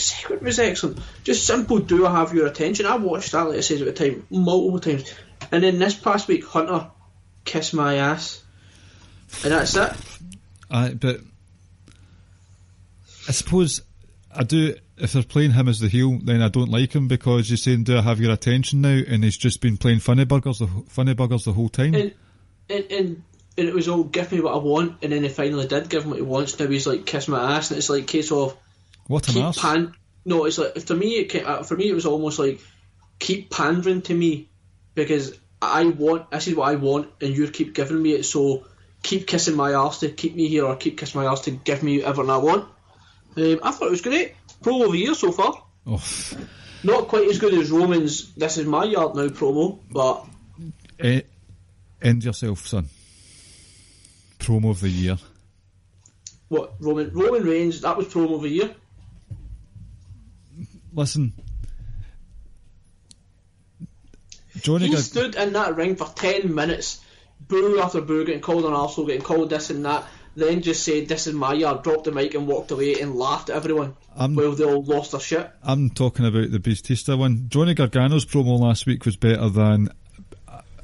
was excellent. Just simple, do I have your attention? I watched that, like I said at the time, multiple times. And then this past week, Hunter, kiss my ass. And that's it. But I suppose I do, if they're playing him as the heel, then I don't like him, because you're saying, do I have your attention now? And he's just been playing funny buggers the whole time. And it was all, give me what I want, and then he finally did give him what he wants. Now he's like, kiss my ass, and it's like a case of, what an arse. No, it's like, for me it was almost like, keep pandering to me, because this is what I want, and you keep giving me it, so keep kissing my arse to keep me here, or keep kissing my arse to give me everything I want. I thought it was great. Promo of the year so far. Oh. Not quite as good as Roman's "This Is My Yard Now" promo, but end yourself, son. Promo of the year. What, Roman Reigns? That was promo of the year. Listen, He stood in that ring for 10 minutes, boo after boo, getting called an arsehole, getting called this and that, then just said, "This is my yard," dropped the mic and walked away and laughed at everyone while they all lost their shit. I'm talking about the Batista one. Johnny Gargano's promo last week was better than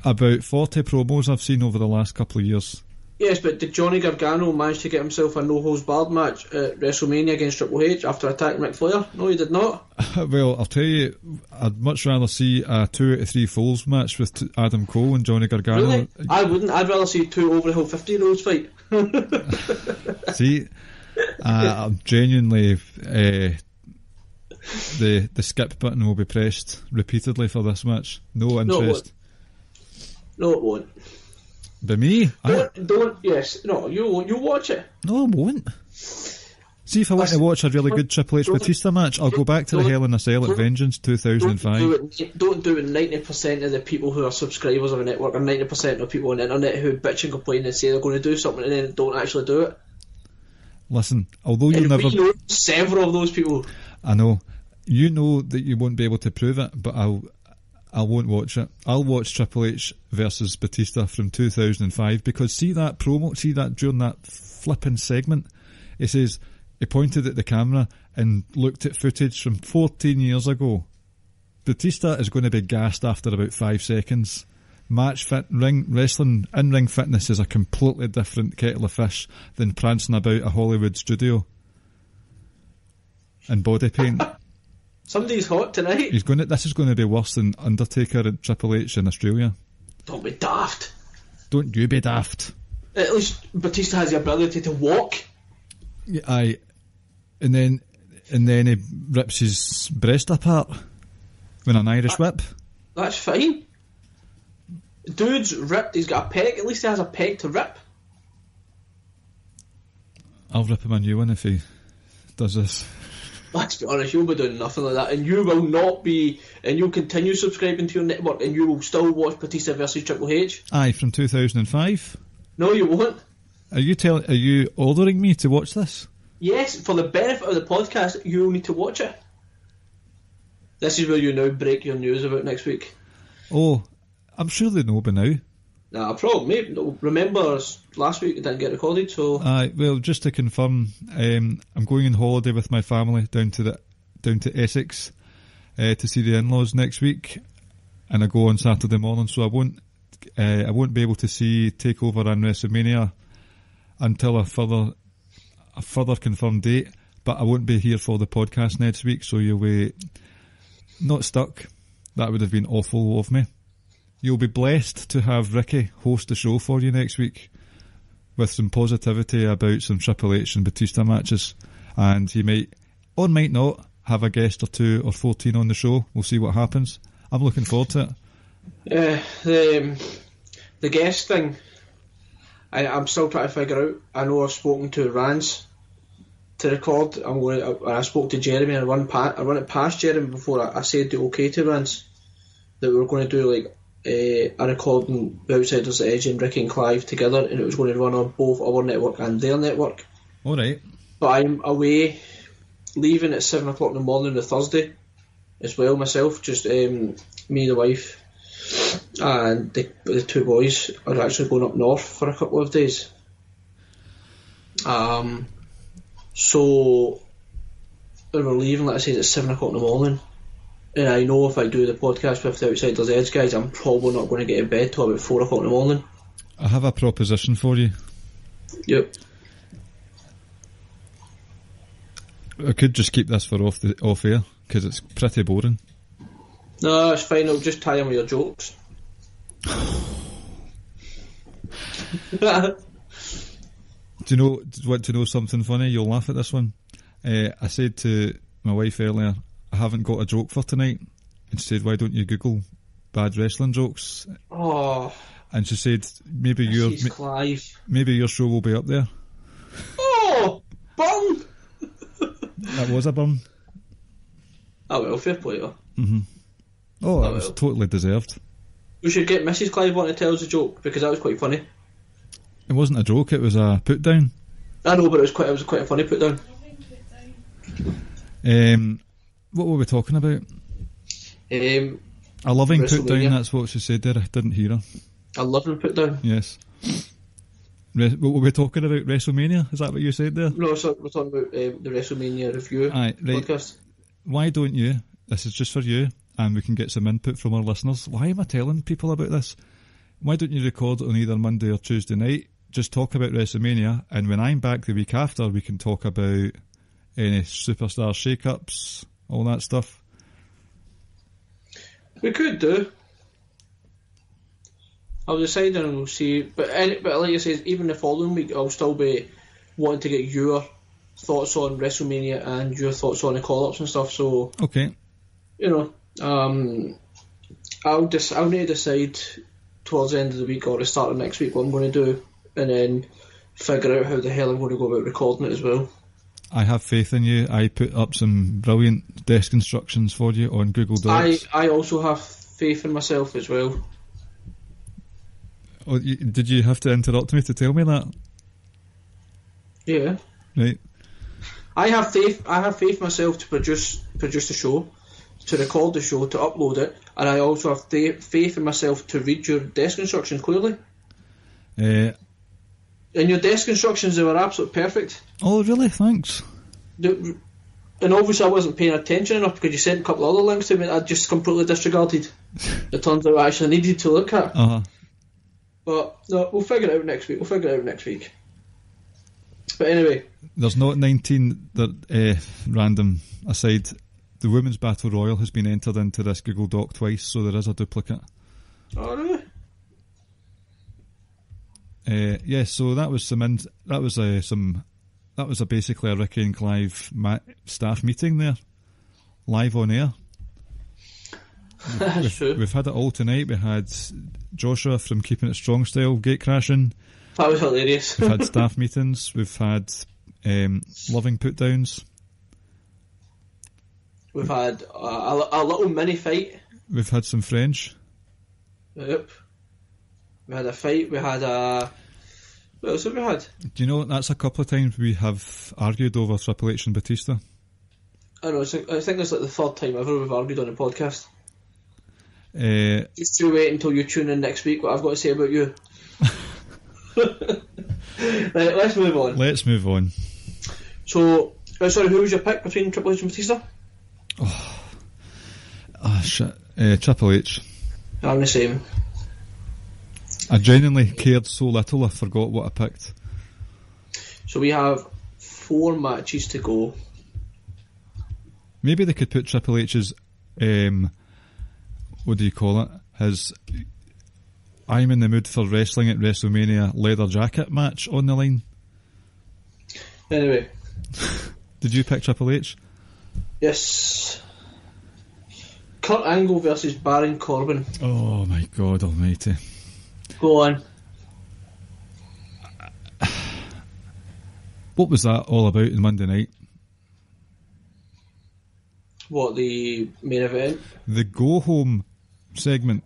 about 40 promos I've seen over the last couple of years. Yes, but did Johnny Gargano manage to get himself a no-holds-barred match at WrestleMania against Triple H after attacking Ric Flair? No, he did not. Well, I'll tell you, I'd much rather see a 2 out of 3 Falls match with Adam Cole and Johnny Gargano. Really? I wouldn't. I'd rather see 2 Overhill 50-year-olds fight. See, I'm genuinely... the skip button will be pressed repeatedly for this match. No interest. No, it won't. By me? You watch it. No, I won't. See, if I want to watch a really good Triple H Batista match, I'll go back to the Hell in a Cell at Vengeance 2005. Don't do it 90% of the people who are subscribers of a network, or 90% of people on the internet who bitch and complain and say they're going to do something and then don't actually do it. Listen, although you'll never... We know several of those people. I know. You know that you won't be able to prove it, but I won't watch it. I'll watch Triple H versus Batista from 2005, because see that promo, during that flipping segment, he pointed at the camera and looked at footage from 14 years ago. Batista is going to be gassed after about 5 seconds. Wrestling in-ring fitness is a completely different kettle of fish than prancing about a Hollywood studio in body paint. Somebody's hot tonight. This is going to be worse than Undertaker and Triple H in Australia. Don't be daft. Don't you be daft. At least Batista has the ability to walk. Yeah, aye. And then he rips his breast apart with an Irish whip. That's fine. Dude's ripped. He's got a peg. At least he has a peg to rip. I'll rip him a new one if he does this. Let's be honest, you'll be doing nothing like that, and you will not be, and you'll continue subscribing to your network, and you will still watch Batista versus Triple H. Aye, from 2005. No, you won't. Are you ordering me to watch this? Yes, for the benefit of the podcast, you'll need to watch it. This is where you now break your news about next week. Oh, I'm sure they know by now. Nah, probably. Remember, last week it didn't get recorded, so... Well, just to confirm, I'm going on holiday with my family down to Essex to see the in-laws next week, and I go on Saturday morning, so I won't be able to see TakeOver and WrestleMania until a further confirmed date, but I won't be here for the podcast next week, so you'll be not stuck. That would have been awful of me. You'll be blessed to have Ricky host the show for you next week with some positivity about some Triple H and Batista matches, and he might or might not have a guest or 2 or 14 on the show. We'll see what happens. I'm looking forward to it. The guest thing, I'm still trying to figure out. I know I've spoken to Rance to record. I spoke to Jeremy and I run it past Jeremy before I said the okay to Rance that we were going to do like a recording Outsiders at Edge and Ricky and Clive together, and it was going to run on both our network and their network. Alright. But I'm away, leaving at 7 o'clock in the morning on Thursday, as well. Myself, just me, the wife, and the two boys are actually going up north for a couple of days. So we're leaving, like I said, at 7 o'clock in the morning. And I know if I do the podcast with the Outsiders Edge guys, I'm probably not going to get in bed till about 4 o'clock in the morning. I have a proposition for you. Yep. I could just keep this for off air, because it's pretty boring. No, it's fine, I'll just tie in with your jokes. Do you want to know something funny? You'll laugh at this one. I said to my wife earlier, I haven't got a joke for tonight. And she said, why don't you Google bad wrestling jokes? Oh. And she said, maybe your show will be up there. Oh, burn! That was a burn. Oh well, fair play. Mm-hmm. Oh, that was totally deserved. We should get Mrs. Clive on to tell us a joke, because that was quite funny. It wasn't a joke, it was a put down. I know, but it was quite a funny put down. What were we talking about? A loving put down, that's what she said there. I didn't hear her. A loving put down? Yes. What were we talking about? WrestleMania? Is that what you said there? No, so we're talking about the WrestleMania review podcast. Why don't you, this is just for you, and we can get some input from our listeners. Why am I telling people about this? Why don't you record on either Monday or Tuesday night? Just talk about WrestleMania, and when I'm back the week after, we can talk about any superstar shake-ups, all that stuff. We could do. I'll decide and we'll see. But like I said, even the following week, I'll still be wanting to get your thoughts on WrestleMania and your thoughts on the call-ups and stuff. So, okay, I'll need to decide towards the end of the week or the start of next week what I'm going to do, and then figure out how the hell I'm going to go about recording it as well. I have faith in you. I put up some brilliant desk instructions for you on Google Docs. I also have faith in myself as well. Oh, did you have to interrupt me to tell me that? Yeah. Right. I have faith myself to produce the show, to record the show, to upload it, and I also have faith in myself to read your desk instructions clearly. And your desk instructions, they were absolutely perfect. Oh, really? Thanks. And obviously I wasn't paying attention enough because you sent a couple of other links to me that I just completely disregarded. It turns out I actually needed to look at. Uh-huh. But no, we'll figure it out next week. But anyway. There's not 19 random aside. The Women's Battle Royal has been entered into this Google Doc twice, so there is a duplicate. Oh, really? So that was basically a Ricky and Clive staff meeting there, live on air. We've had it all tonight. We had Joshua from Keeping It Strong Style gate crashing. That was hilarious. We've had staff meetings. We've had loving put downs. We've had a little mini fight. We've had some French. Yep. We had a fight. We had a... What else have we had? Do you know, that's a couple of times we have argued over Triple H and Batista. I know. I think it's like the third time ever we've argued on a podcast. Just you wait until you tune in next week what I've got to say about you. Right, let's move on. So, sorry, who was your pick between Triple H and Batista? Shit. Triple H. I'm the same. I genuinely cared so little I forgot what I picked. So we have 4 matches to go. Maybe they could put Triple H's what do you call it? His I'm in the mood for wrestling at WrestleMania leather jacket match on the line. Anyway. Did you pick Triple H? Yes. Kurt Angle versus Baron Corbin. Oh my God almighty. Go on. What was that all about on Monday night? What, the main event? The go home segment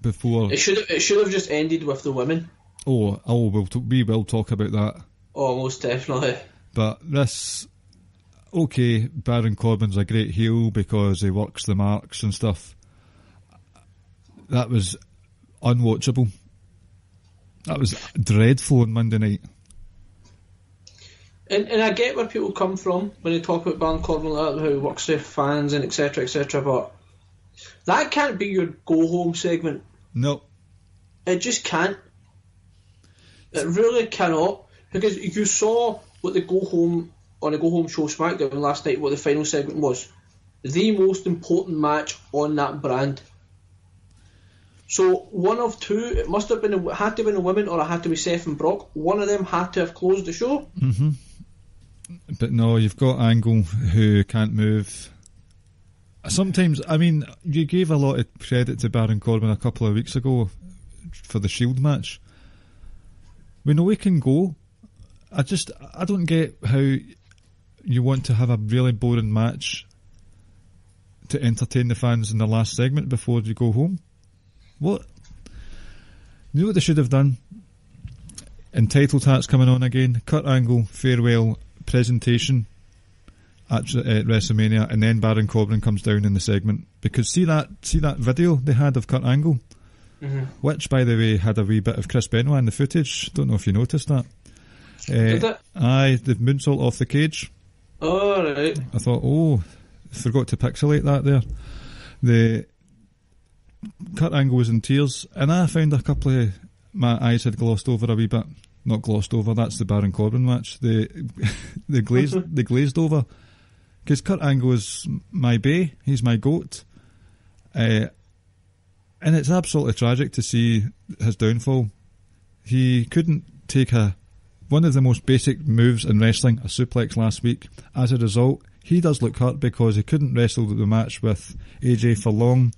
before. It should have just ended with the women. We will talk about that. Oh, most definitely. But this, okay, Baron Corbin's a great heel because he works the marks and stuff. That was unwatchable. That was dreadful on Monday night. And I get where people come from when they talk about Baron Corbin like that, how he works with fans and etc, but that can't be your go-home segment. No. It just can't. It really cannot. Because you saw what the go-home, on the go-home show SmackDown last night, what the final segment was. The most important match on that brand. So one of two, it must have been, it had to have been a woman or it had to be Seth and Brock. One of them had to have closed the show. Mm-hmm. But no, you've got Angle who can't move. Sometimes, I mean, you gave a lot of credit to Baron Corbin a couple of weeks ago for the Shield match. We know he can go. I don't get how you want to have a really boring match to entertain the fans in the last segment before you go home. What? You know what they should have done? Entitled Hat's coming on again. Kurt Angle, farewell presentation at WrestleMania, and then Baron Corbin comes down in the segment. Because see that video they had of Kurt Angle? Mm-hmm. Which, by the way, had a wee bit of Chris Benoit in the footage. Don't know if you noticed that. Did it? Aye, the moonsault off the cage. Oh, right. I thought, forgot to pixelate that there. The Kurt Angle was in tears, and I found a couple of my eyes had glossed over a wee bit. Not glossed over, that's the Baron Corbin match. The glazed over. Because Kurt Angle is my bae, he's my goat. And it's absolutely tragic to see his downfall. He couldn't take one of the most basic moves in wrestling, a suplex last week. As a result, he does look hurt because he couldn't wrestle the match with AJ for long.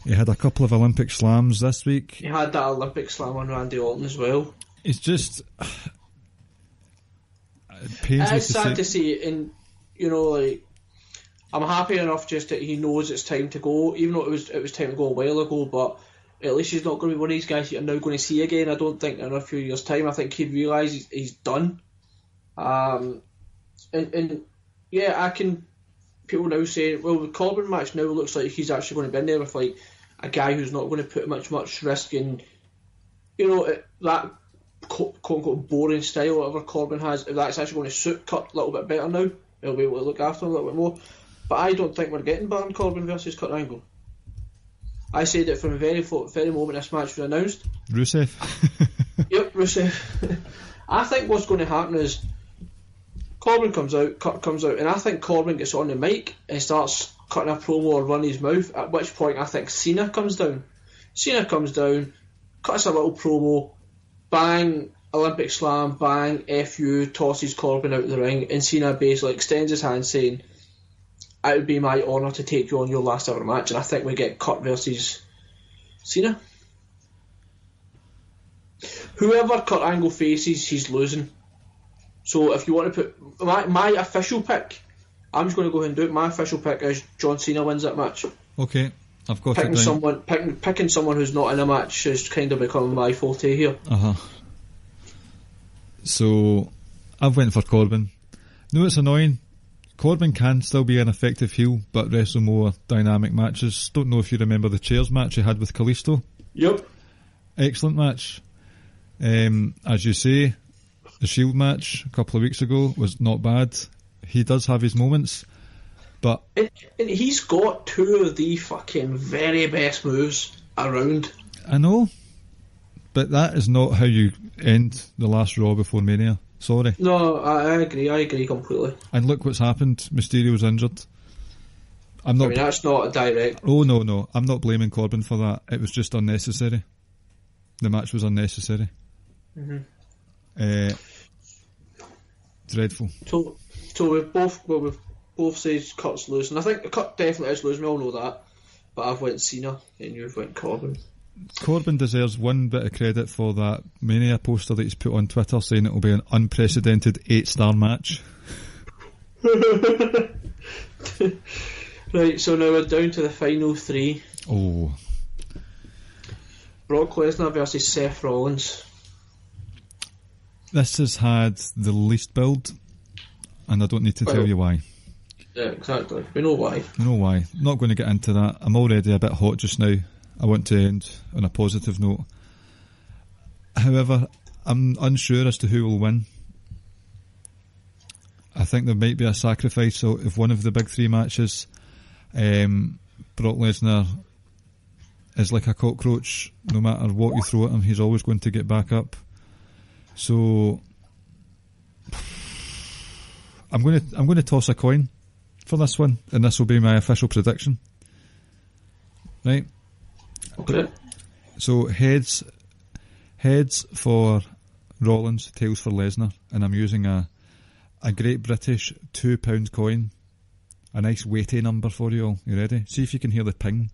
He had a couple of Olympic slams this week. He had that Olympic slam on Randy Orton as well. It's just... it pains me it's sad to see, and I'm happy enough just that he knows it's time to go, even though it was time to go a while ago, but at least he's not going to be one of these guys you're now going to see again, I don't think, in a few years' time. I think he'd realise he's done. And yeah, people now say, well, the Corbin match now looks like he's actually going to be in there with like a guy who's not going to put much risk in, that quote-unquote boring style, whatever Corbin has. If that's actually going to suit Kurt a little bit better now, he'll be able to look after him a little bit more. But I don't think we're getting Baron Corbin versus Kurt Angle. I said it from the very moment this match was announced. Rusev. Yep, Rusev. I think what's going to happen is Corbin comes out, Kurt comes out, and I think Corbin gets on the mic and starts cutting a promo or running his mouth, at which point I think Cena comes down. Cuts a little promo, bang, Olympic slam, bang, FU, tosses Corbin out of the ring, and Cena basically extends his hand saying, it would be my honour to take you on your last ever match, and I think we get Kurt versus Cena. Whoever Kurt Angle faces, he's losing. So if you want to put my official pick, I'm just going to go ahead and do it. My official pick is John Cena wins that match. Okay, I've got picking it down. Picking someone who's not in a match is kind of becoming my forte here. So I've went for Corbin. No, it's annoying. Corbin can still be an effective heel, but wrestle more dynamic matches. Don't know if you remember the chairs match he had with Kalisto. Yep. Excellent match. As you say, the Shield match a couple of weeks ago was not bad. He does have his moments, but... And he's got two of the fucking very best moves around. I know, but that is not how you end the last Raw before Mania. Sorry. No, I agree completely. And look what's happened. Mysterio's injured. That's not a direct... Oh, no. I'm not blaming Corbin for that. It was just unnecessary. The match was unnecessary. Mm-hmm. Dreadful. So we've both said Kurt's losing. I think Kurt definitely is losing, we all know that. But I've went Cena and you've went Corbin. Corbin deserves one bit of credit for that Mania poster that he's put on Twitter saying it will be an unprecedented 8-star match. Right, so now we're down to the final three. Oh. Brock Lesnar versus Seth Rollins. This has had the least build. and I don't need to tell you why. Yeah, exactly. We know why. You know why. Not going to get into that. I'm already a bit hot just now. I want to end on a positive note. However, I'm unsure as to who will win. I think there might be a sacrifice of one of the big three matches. Brock Lesnar is like a cockroach. No matter what you throw at him, he's always going to get back up. So I'm going to toss a coin for this one, and this will be my official prediction. Right? Okay. So heads for Rollins, tails for Lesnar, and I'm using a Great British £2 coin. A nice weighty number for you all. You ready? See if you can hear the ping.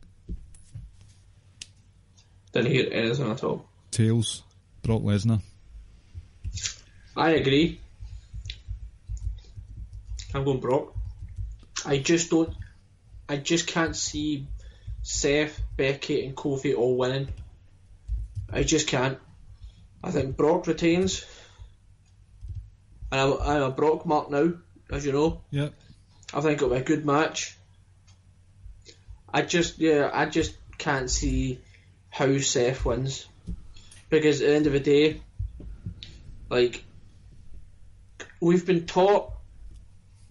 Didn't hear anything at all. Tails, Brock Lesnar. I agree. I'm going Brock. I just can't see Seth, Becky and Kofi all winning. I just can't. I think Brock retains. And I'm a Brock mark now, as you know. Yep. I think it'll be a good match. I just can't see how Seth wins. Because at the end of the day, like, we've been taught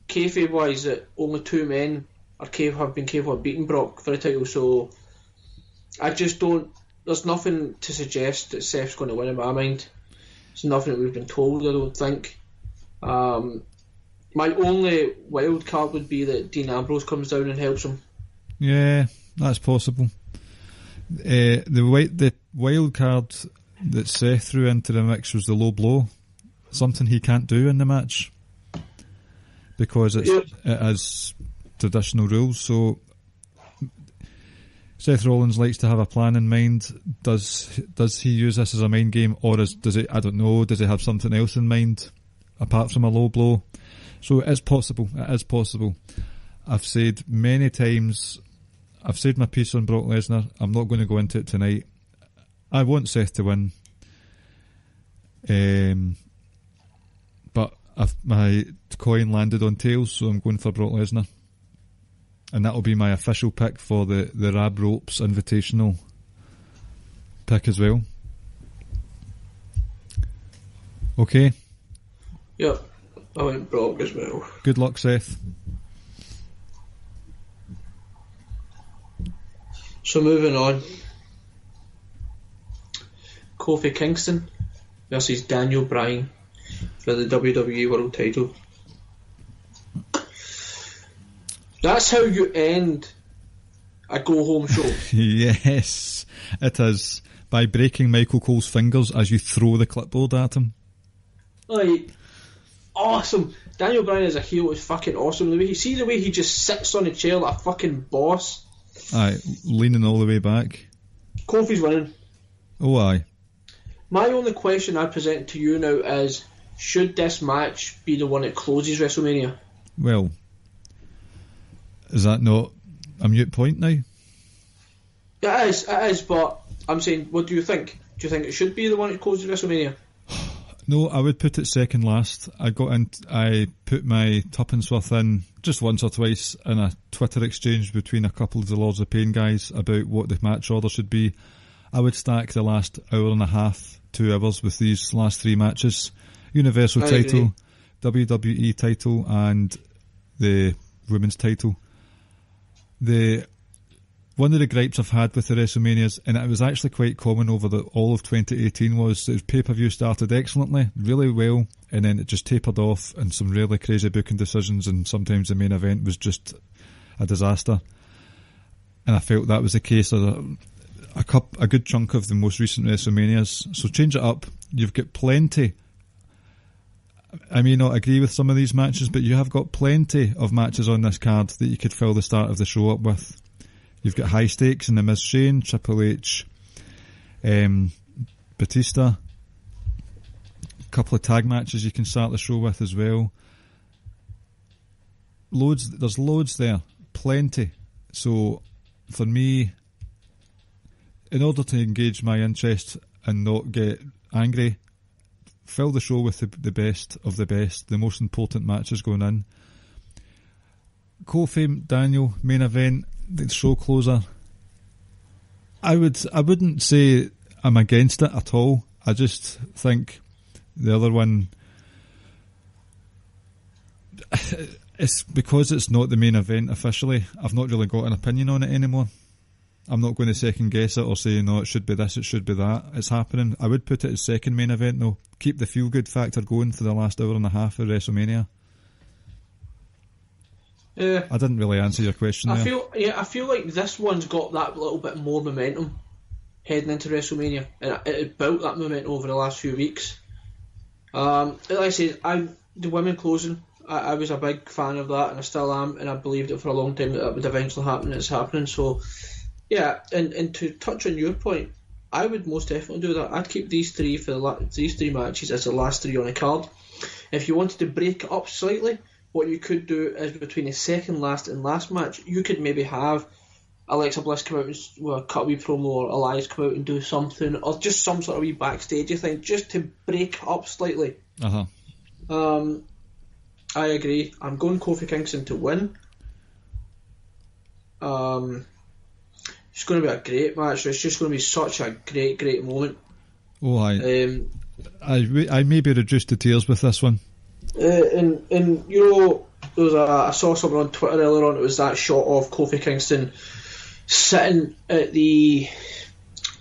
kayfabe wise that only two men have been capable of beating Brock for a title, so I just don't. There's nothing to suggest that Seth's going to win in my mind. It's nothing that we've been told, I don't think. My only wild card would be that Dean Ambrose comes down and helps him. Yeah, that's possible. The wild card that Seth threw into the mix was the low blow, something he can't do in the match because it has traditional rules. So Seth Rollins likes to have a plan in mind. Does he use this as a mind game, or does it? I don't know. Does he have something else in mind apart from a low blow? So it is possible. It is possible. I've said many times. I've said my piece on Brock Lesnar. I'm not going to go into it tonight. I want Seth to win. But my coin landed on tails, so I'm going for Brock Lesnar. And that'll be my official pick for the Rab Ropes Invitational pick as well. Okay? Yep, I went Brock as well. Good luck, Seth. So moving on. Kofi Kingston versus Daniel Bryan for the WWE World Title. That's how you end a go-home show. Yes, it is. By breaking Michael Cole's fingers as you throw the clipboard at him. Like, awesome. Daniel Bryan as a heel is fucking awesome. The way he just sits on a chair like a fucking boss. Aye, leaning all the way back. Kofi's winning. Oh, aye. My only question I present to you now is, should this match be the one that closes WrestleMania? Well, is that not a mute point now? It is, but I'm saying, what do you think? Do you think it should be the one that closes WrestleMania? No, I would put it second last. I put my tuppence worth in just once or twice in a Twitter exchange between a couple of the Lords of Pain guys about what the match order should be. I would stack the last hour and a half, 2 hours with these last 3 matches. Universal title, WWE title and the women's title. One of the gripes I've had with the WrestleManias, and it was actually quite common over all of 2018, was that pay-per-view started excellently, really well, and then it just tapered off and some really crazy booking decisions, and sometimes the main event was just a disaster. And I felt that was the case of a good chunk of the most recent WrestleManias. So change it up. You've got plenty. I may not agree with some of these matches, but you have got plenty of matches on this card that you could fill the start of the show up with. You've got high stakes in the Miz Shane, Triple H, Batista. A couple of tag matches you can start the show with as well. There's loads there, plenty. So for me, in order to engage my interest and not get angry fill the show with the best of the best, the most important matches going in. Kofi, Daniel, main event, the show closer. I wouldn't say I'm against it at all. I just think the other one, it's because it's not the main event officially, I've not really got an opinion on it anymore. I'm not going to second guess it or say, no, it should be this, it should be that. It's happening. I would put it as second main event though. Keep the feel-good factor going for the last hour and a half of WrestleMania. Yeah. I didn't really answer your question there. I feel like this one's got that little bit more momentum heading into WrestleMania, and it built that momentum over the last few weeks. Like I said, the women closing, I was a big fan of that, and I still am, and I believed it for a long time that would eventually happen, and it's happening. So, yeah, and to touch on your point, I would most definitely do that. I'd keep these three matches as the last three on the card. If you wanted to break it up slightly, what you could do is between the second last and last match, you could maybe have Alexa Bliss come out and cut a wee promo, or Elias come out and do something, or just some sort of wee backstage thing, just to break it up slightly. I agree. I'm going Kofi Kingston to win. It's going to be a great match. It's just going to be such a great moment. Oh, I may be reduced to tears with this one. And you know, I saw something on Twitter earlier on. It was that shot of Kofi Kingston sitting at the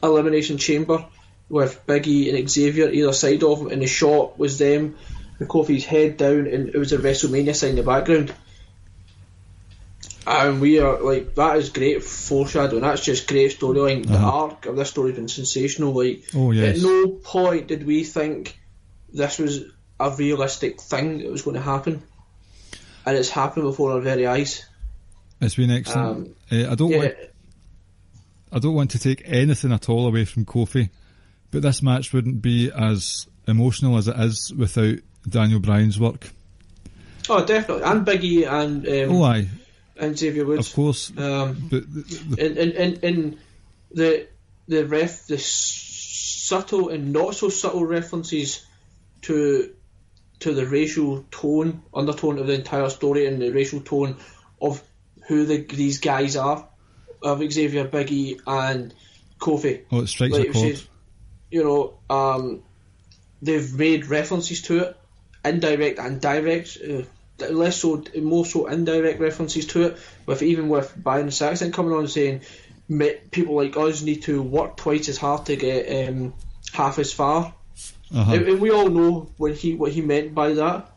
Elimination Chamber with Biggie and Xavier either side of him, and the shot was them with Kofi's head down, and it was a WrestleMania sign in the background. And we are like, that is great foreshadowing. That's just great storyline. The arc of this story has been sensational. Like, at no point did we think this was a realistic thing that was going to happen, and it's happened before our very eyes. It's been excellent. I don't want to take anything at all away from Kofi, but this match wouldn't be as emotional as it is without Daniel Bryan's work. Oh, definitely, and Biggie and and Xavier Woods, of course. But the subtle and not so subtle references to the racial undertone of the entire story, and the racial tone of who these guys are, of Xavier, Biggie and Kofi. Oh, it strikes a chord. You know, they've made references to it, indirect and direct, more so indirect references to it, with Byron Saxton coming on saying people like us need to work twice as hard to get half as far. And we all know what he meant by that.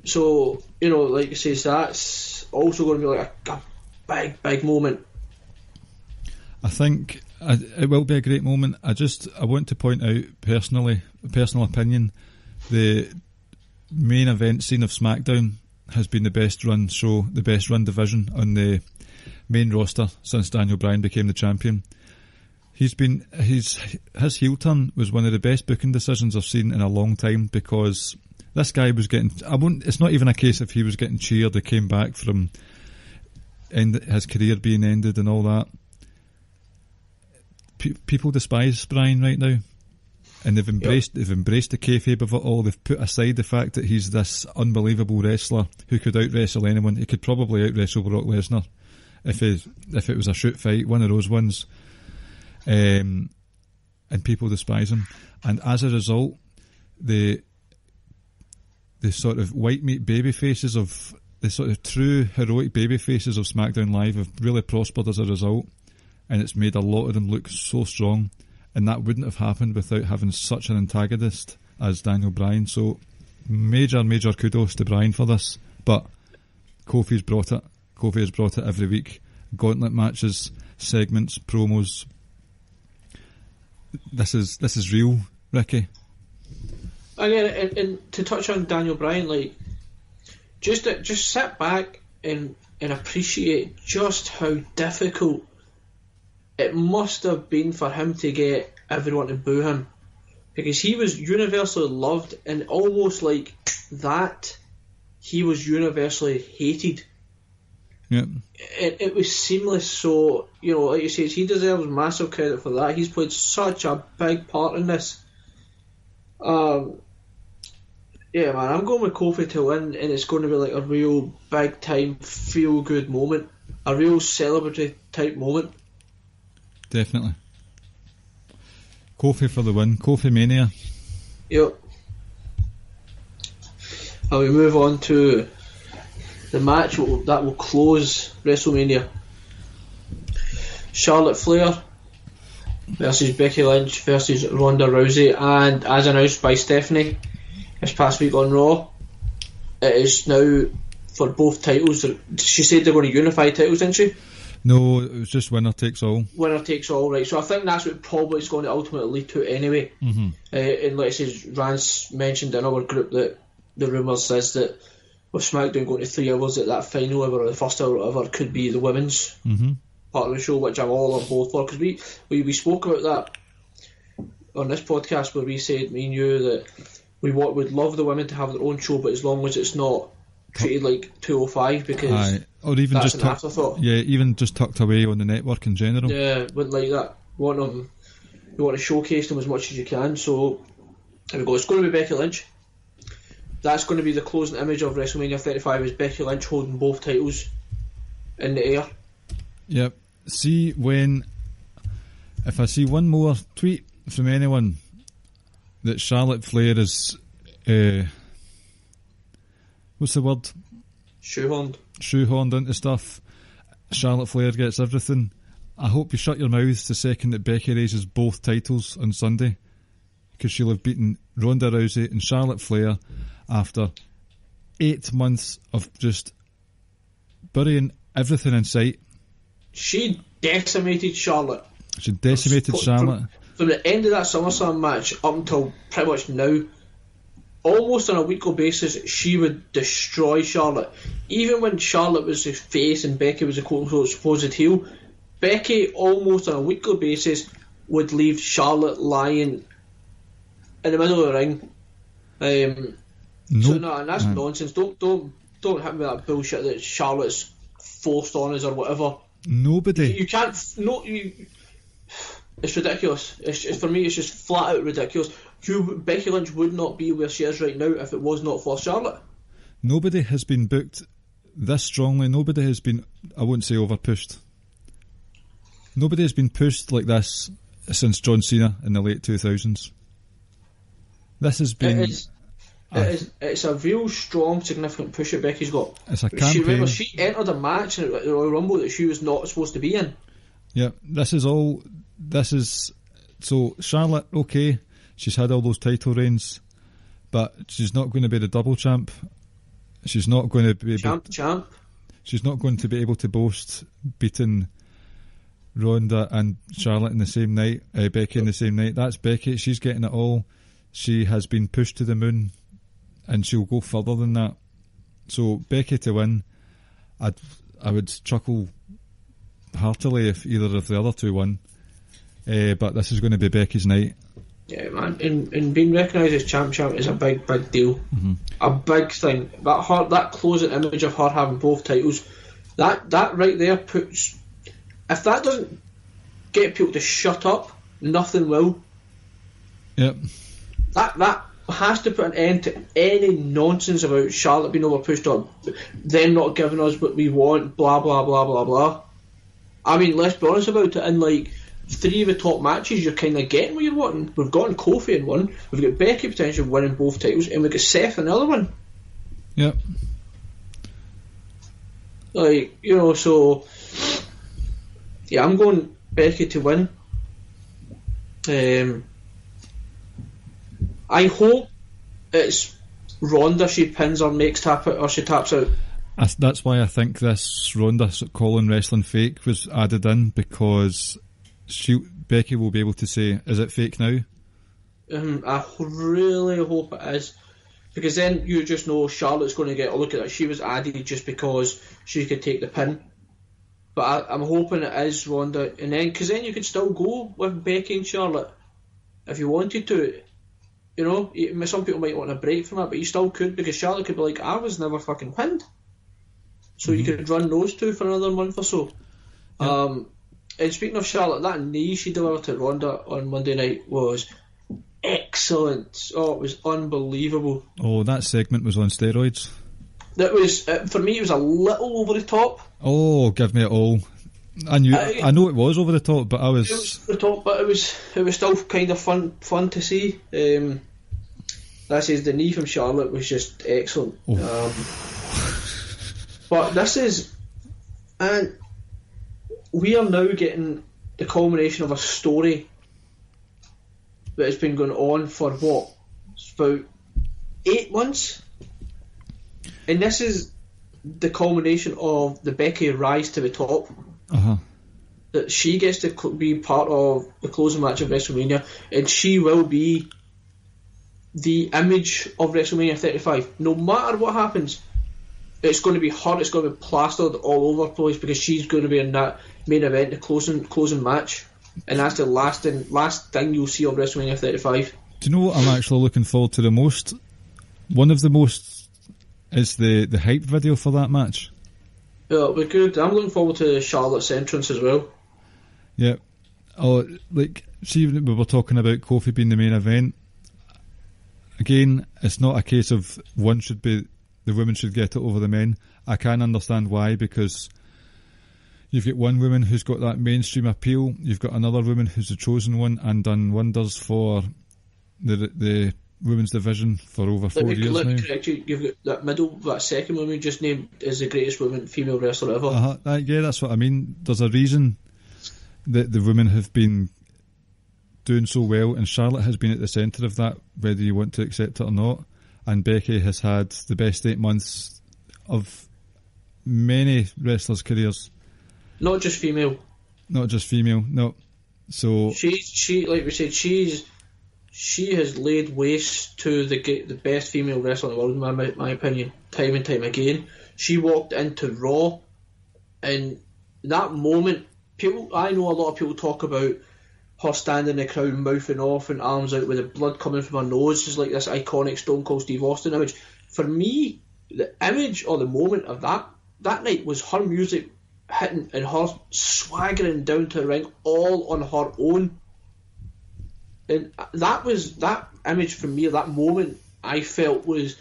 So, you know, like I say, that's also going to be like a big moment. I think it will be a great moment. I want to point out personal opinion, the main event scene of SmackDown has been the best run show, the best run division on the main roster since Daniel Bryan became the champion. His heel turn was one of the best booking decisions I've seen in a long time, because this guy was getting, it's not even a case if he was getting cheered, he came back from his career being ended and all that. People despise Bryan right now, and they've embraced the kayfabe of it all. They've put aside the fact that he's this unbelievable wrestler who could out-wrestle anyone. He could probably out-wrestle Brock Lesnar if it was a shoot fight, one of those ones. And people despise him, and as a result, the sort of white meat baby faces of the sort of true heroic baby faces of SmackDown Live have really prospered as a result, and it's made a lot of them look so strong, and that wouldn't have happened without having such an antagonist as Daniel Bryan. So major kudos to Bryan for this, but Kofi has brought it every week. Gauntlet matches, segments, promos. This is real, Ricky. Again, and to touch on Daniel Bryan, like, just sit back and appreciate just how difficult it must have been for him to get everyone to boo him, because he was universally loved, and almost like that, he was universally hated. Yeah. It was seamless. So, you know, like you said, he deserves massive credit for that. He's played such a big part in this. Yeah, man, I'm going with Kofi to win, and it's going to be like a real big time feel good moment, a real celebratory type moment. Definitely. Kofi for the win. Kofi Mania. Yep. And we move on to the match that will close WrestleMania. Charlotte Flair versus Becky Lynch versus Ronda Rousey, and as announced by Stephanie this past week on Raw, it is now for both titles. She said they're going to unify titles, didn't she? No, it was just winner takes all. Winner takes all, right. So I think that's what probably is going to ultimately lead to anyway. Mm-hmm. And like I said, Rance mentioned in our group that the rumours is that with SmackDown going to 3 hours, that final hour or the first hour or whatever could be the women's part of the show, which I'm all on board for, because we spoke about that on this podcast where we said, me and you, that we would love the women to have their own show, but as long as it's not treated like 205, because or even that's just an afterthought. Yeah, even just tucked away on the network in general. Yeah, wouldn't like that. You want to showcase them as much as you can. So there we go. It's going to be Becky Lynch. That's going to be the closing image of WrestleMania 35, is Becky Lynch holding both titles in the air. Yep. See, if I see one more tweet from anyone that Charlotte Flair is what's the word? Shoehorned into stuff. Charlotte Flair gets everything. I hope you shut your mouths the second that Becky raises both titles on Sunday, because she'll have beaten Ronda Rousey and Charlotte Flair after 8 months of just burying everything in sight. She decimated Charlotte. She decimated Charlotte. From the end of that SummerSlam match up until pretty much now, almost on a weekly basis, she would destroy Charlotte. Even when Charlotte was the face and Becky was a quote-unquote supposed heel, Becky almost on a weekly basis would leave Charlotte lying in the middle of the ring. So no, and that's nonsense. Don't hit me with that bullshit that Charlotte's forced on us or whatever. Nobody. You can't. It's ridiculous. It's for me. It's just flat out ridiculous. Becky Lynch would not be where she is right now if it was not for Charlotte. Nobody has been booked this strongly. Nobody has been, I won't say overpushed. Nobody has been pushed like this since John Cena in the late 2000s. This has been... It's a real strong, significant push that Becky's got. It's a campaign. She entered a match in the Royal Rumble that she was not supposed to be in. Yeah, so Charlotte, okay, she's had all those title reigns, but she's not going to be the double champ. She's not going to be champ. She's not going to be able to boast beating Ronda and Charlotte in the same night, Becky in the same night. That's Becky. She's getting it all. She has been pushed to the moon, and she'll go further than that. So Becky to win, I would chuckle heartily if either of the other two won. But this is going to be Becky's night. Yeah, man, and being recognised as champ is a big deal. Mm-hmm. A big thing. That closing image of her having both titles, that right there puts... If that doesn't get people to shut up, nothing will. Yep. That has to put an end to any nonsense about Charlotte being overpushed or them not giving us what we want, blah, blah, blah, blah, blah. I mean, let's be honest about it. In like 3 of the top matches, you're kind of getting what you're wanting. We've gotten Kofi in one, we've got Becky potentially winning both titles, and we've got Seth in the other one. Yep. Like, so... Yeah, I'm going Becky to win. I hope it's Ronda she pins or makes tap out, or she taps out. That's why I think this Ronda calling wrestling fake was added in, because Becky will be able to say, is it fake now? I really hope it is, because then you just know Charlotte's going to get a look at it. She was added just because she could take the pin. But I'm hoping it is Ronda, and then because then you could still go with Becky and Charlotte if you wanted to. Some people might want a break from it, but you still could, because Charlotte could be like, I was never fucking pinned. So you could run those two for another month or so. Yep. And speaking of Charlotte, that knee she delivered to Ronda on Monday night was excellent. Oh, it was unbelievable. Oh, that segment was on steroids. That was, for me, it was a little over the top. Oh, give me it all. I know it was over the top, but It was over the top, but it was still kind of fun to see. That says the knee from Charlotte was just excellent. Oh. But this is, and we are now getting the culmination of a story that has been going on for what? It's about 8 months? And this is the culmination of the Becky rise to the top. Uh-huh. That she gets to be part of the closing match of WrestleMania, and she will be the image of WrestleMania 35. No matter what happens, it's going to be her, it's going to be plastered all over the place, because she's going to be in that main event, the closing match, and that's the last thing you'll see of WrestleMania 35. Do you know what I'm actually looking forward to the most? One of the most is the hype video for that match. Yeah, it'll be good. I'm looking forward to Charlotte's entrance as well. Yeah. Oh, like, see, we were talking about Kofi being the main event. Again, it's not a case of the women should get it over the men. I can understand why, because you've got one woman who's got that mainstream appeal, you've got another woman who's the chosen one and done wonders for the women's division for over 4 years now. Correct you. You've got that second woman just named is the greatest female wrestler ever. Yeah, that's what I mean. There's a reason that the women have been doing so well, and Charlotte has been at the centre of that, whether you want to accept it or not. And Becky has had the best 8 months of many wrestlers' careers. Not just female. No. So she like we said, she has laid waste to the best female wrestler in the world, in my opinion, time and time again. She walked into Raw, and that moment, I know a lot of people talk about her standing in the crowd, mouthing off and arms out with the blood coming from her nose, just like this iconic Stone Cold Steve Austin image. For me, the image or the moment of that night was her music hitting and her swaggering down to the ring all on her own. And that image for me, that moment, I felt was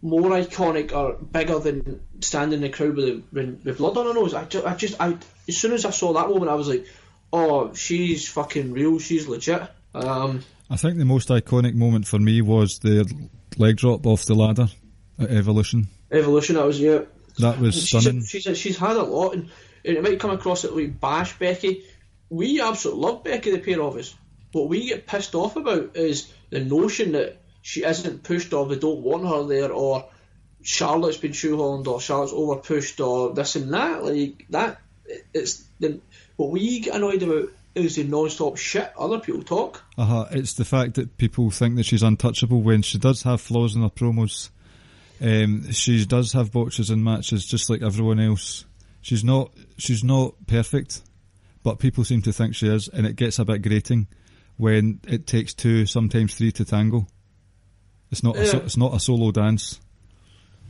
more iconic or bigger than standing in the crowd with blood on her nose. As soon as I saw that moment, I was like, oh, she's fucking real, she's legit. I think the most iconic moment for me was the leg drop off the ladder at Evolution. That was stunning. She's had a lot, and it might come across that we bash Becky. We absolutely love Becky, the pair of us. What we get pissed off about is the notion that she isn't pushed, or they don't want her there, or Charlotte's been shoehorned, or Charlotte's over pushed, or this and that. Like that, what we get annoyed about is the non-stop shit other people talk. It's the fact that people think that she's untouchable when she does have flaws in her promos. She does have botches in matches, just like everyone else. She's not perfect, but people seem to think she is, and it gets a bit grating when it takes 2, sometimes 3 to tango. It's not a solo dance.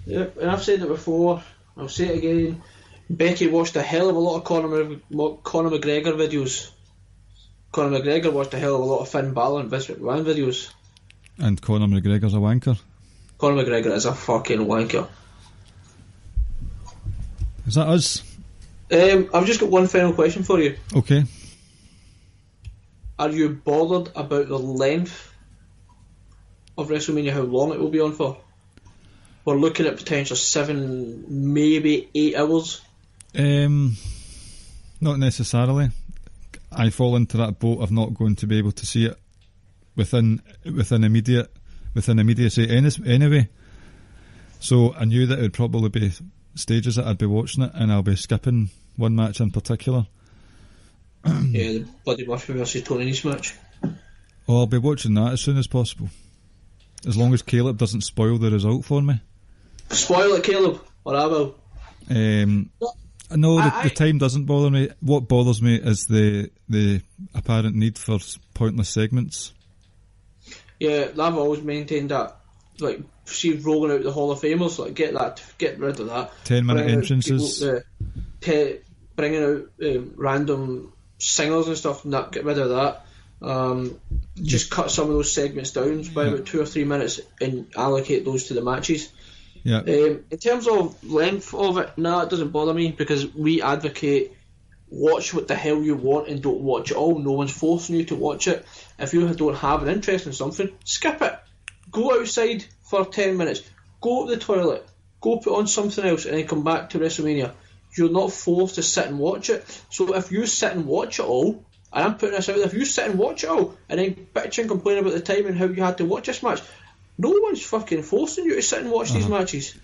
Yeah, and I've said it before, I'll say it again. Becky watched a hell of a lot of Conor McGregor videos. Conor McGregor watched a hell of a lot of Finn Balor and Vince McMahon videos. And Conor McGregor's a wanker. Conor McGregor is a fucking wanker. Is that us? I've just got one final question for you. Okay. Are you bothered about the length of WrestleMania, how long it will be on for? We're looking at potential 7, maybe 8 hours. Not necessarily. I fall into that boat of not going to be able to see it within immediacy anyway. So I knew that it would probably be stages that I'd be watching it, and I'll be skipping one match in particular. Yeah, the Bloody Murphy versus Tony Nese match. Oh, I'll be watching that as soon as possible. As long as Caleb doesn't spoil the result for me. Spoil it, Caleb, or I will. No, the time doesn't bother me. What bothers me is the apparent need for pointless segments. Yeah, I've always maintained that. Like, see, rolling out the Hall of Famers, like, get rid of that. 10-minute entrances. Bringing out random singers and stuff, and that, get rid of that. Just cut some of those segments down by about 2 or 3 minutes and allocate those to the matches. Yeah. In terms of length of it, it doesn't bother me, because we advocate watch what the hell you want and don't watch it all. No one's forcing you to watch it. If you don't have an interest in something, skip it. Go outside for 10 minutes. Go to the toilet. Go put on something else and then come back to WrestleMania. You're not forced to sit and watch it. So if you sit and watch it all, and I'm putting this out there, if you sit and watch it all and then bitch and complain about the time and how you had to watch this match, no one's fucking forcing you to sit and watch these matches.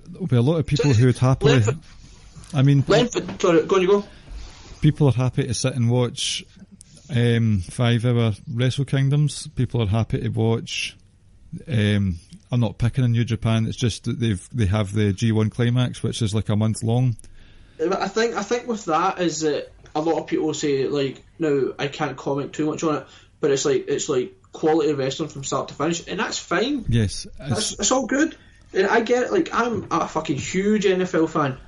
There'll be a lot of people who would happily... Sorry, go on you go. People are happy to sit and watch 5-hour Wrestle Kingdoms. People are happy to watch... I'm not picking on New Japan, it's just that they have the G1 Climax, which is like a month long. I think with that is that a lot of people say, like, no, I can't comment too much on it, but it's like quality wrestling from start to finish, and that's fine. Yes, it's all good, and I get it. Like, I'm a fucking huge NFL fan,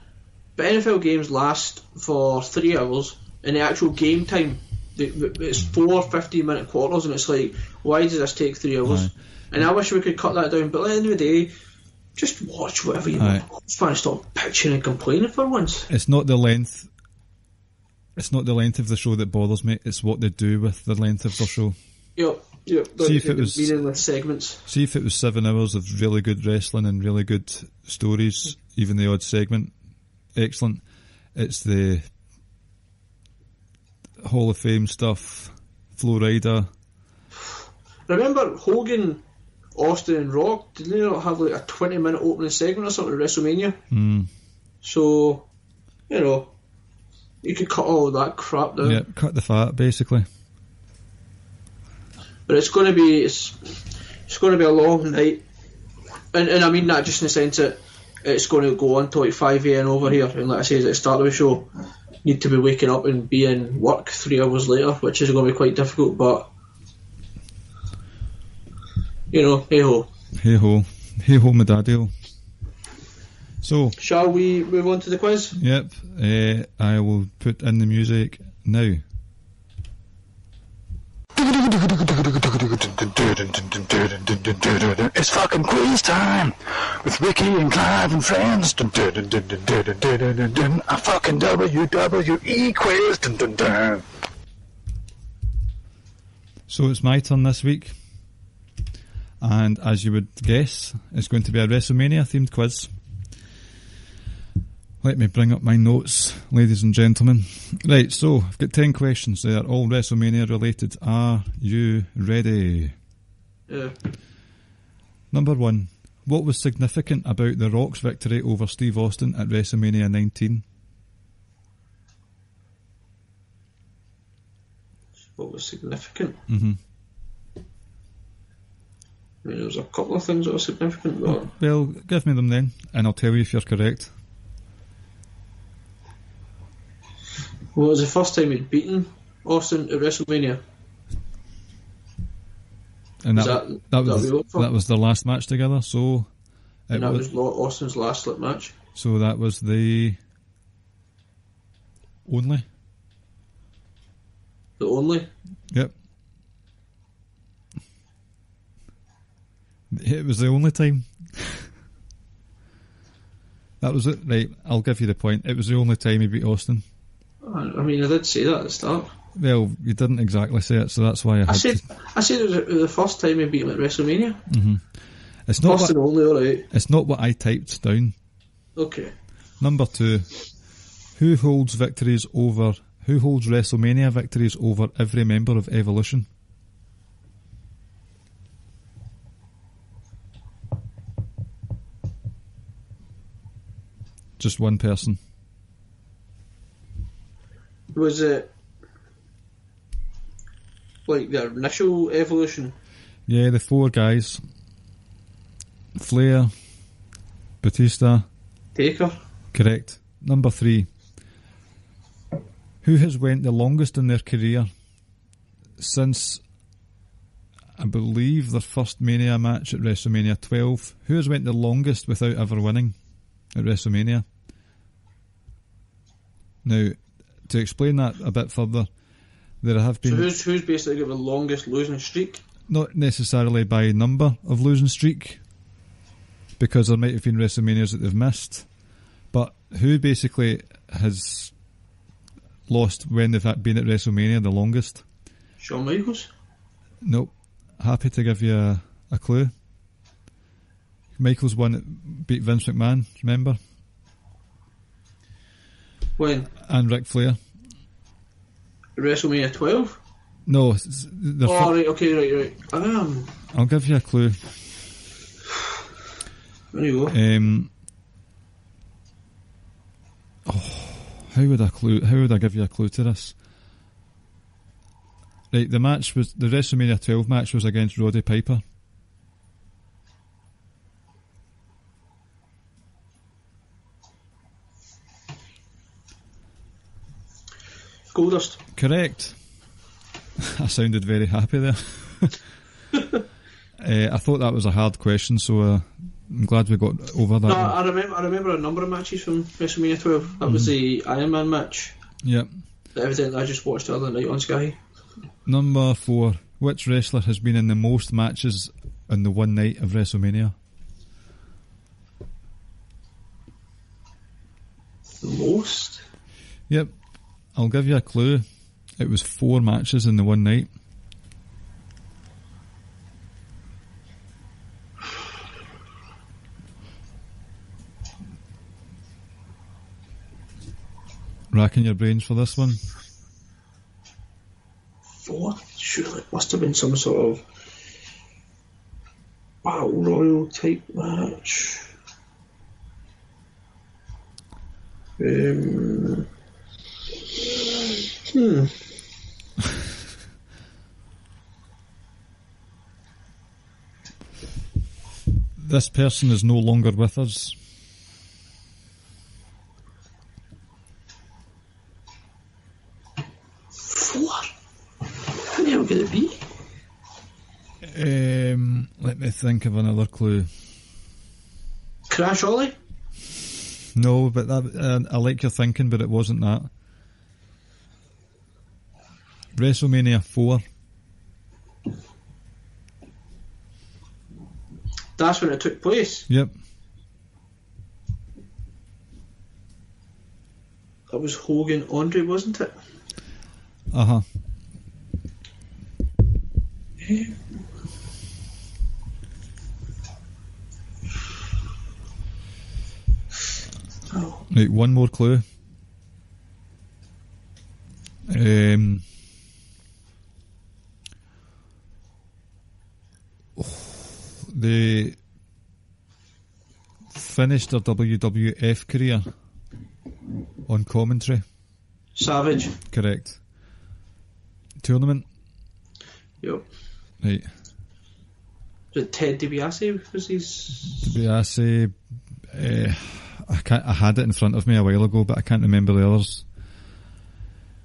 but NFL games last for 3 hours, and the actual game time, it's 4 15-minute quarters, and it's like, why does this take 3 hours? Aye. And I wish we could cut that down, but at the end of the day, just watch whatever you want. It's fine to stop pitching and complaining for once. It's not the length. It's not the length of the show that bothers me. It's what they do with the length of the show. Yep. See if it was meaningless segments. See if it was 7 hours of really good wrestling and really good stories, even the odd segment, excellent. It's the Hall of Fame stuff, Flo Rida. Remember Hogan, Austin and Rock? Didn't they not have like a 20-minute opening segment or something at WrestleMania? So, you could cut all that crap down. Yeah, cut the fat, basically. But it's going to be a long night, and I mean that just in the sense that it's going to go on till like 5 a.m. over here, and like I say at the start of the show, need to be waking up and be in work 3 hours later, which is going to be quite difficult. But hey ho, my daddy-o. So, shall we move on to the quiz? Yep, I will put in the music now. It's fucking quiz time with Ricky and Clive and friends. A fucking WWE quiz. So it's my turn this week, and as you would guess, it's going to be a WrestleMania themed quiz. Let me bring up my notes, ladies and gentlemen. Right, so I've got 10 questions. They are all WrestleMania related. Are you ready? Yeah. Number 1. What was significant about The Rock's victory over Steve Austin at WrestleMania 19? What was significant? Mm-hmm. I mean, there was a couple of things that were significant, but... Well, give me them then, and I'll tell you if you're correct. Well, it was the first time he'd beaten Austin at WrestleMania. And that was their last match together, so... And that was Austin's last slip match. So that was the... only? The only? Yep. It was the only time. That was it. Right, I'll give you the point. It was the only time he beat Austin. I mean, I did say that at the start. Well, you didn't exactly say it, so that's why I said it was the first time he beat him at WrestleMania. Mm-hmm. It's not first and only, alright. It's not what I typed down. Okay. Number 2. Who holds WrestleMania victories over every member of Evolution? Just one person. Was it like the initial Evolution? Yeah, the 4 guys. Flair, Batista, Taker. Correct. Number 3. Who has went the longest in their career since, I believe, their first Mania match at WrestleMania 12? Who has went the longest without ever winning at WrestleMania? Now, to explain that a bit further, There have been... So who's basically got the longest losing streak? Not necessarily by number of losing streak, because there might have been WrestleManias that they've missed, but who basically has lost when they've been at WrestleMania the longest? Shawn Michaels? Nope. Happy to give you a clue. Michaels beat Vince McMahon, remember? When? And Ric Flair. WrestleMania 12? No. Right, okay, right. I'll give you a clue. There you go. How would I give you a clue to this? Right, the WrestleMania 12 match was against Roddy Piper. Goldust. Correct. I sounded very happy there. I thought that was a hard question, so I'm glad we got over that. No, I remember a number of matches from WrestleMania 12. That was the Iron Man match. Yep. That evidently I just watched the other night on Sky. Number 4. Which wrestler has been in the most matches on the one night of WrestleMania? The most? Yep. I'll give you a clue. It was 4 matches in the one night. Racking your brains for this one. 4? Surely it must have been some sort of Battle Royal type match. This person is no longer with us. How the hell could it be? Let me think of another clue. Crash Ollie? No, but that, I like your thinking, but it wasn't that. WrestleMania 4. That's when it took place. Yep. That was Hogan Andre, wasn't it? Uh-huh. Right, one more clue. They finished their WWF career on commentary. Savage. Correct. Tournament. Yep. Right. Was it Ted DiBiase? Was his... DiBiase. I had it in front of me a while ago, but I can't remember the others.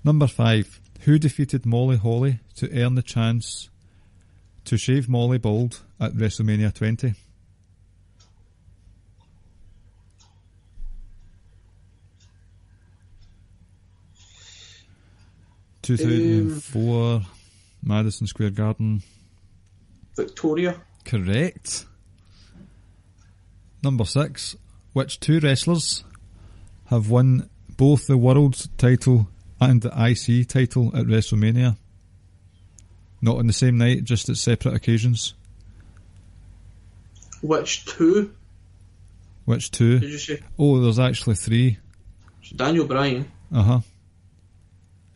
Number 5. Who defeated Molly Holly to earn the chance to shave Molly bald at WrestleMania 20? ...2004... Madison Square Garden. Victoria. Correct. Number 6. Which 2 wrestlers have won both the world title and the IC title at WrestleMania? Not on the same night, just at separate occasions. Which 2? Which 2? Did you say? Oh, there's actually 3. Daniel Bryan. Uh-huh.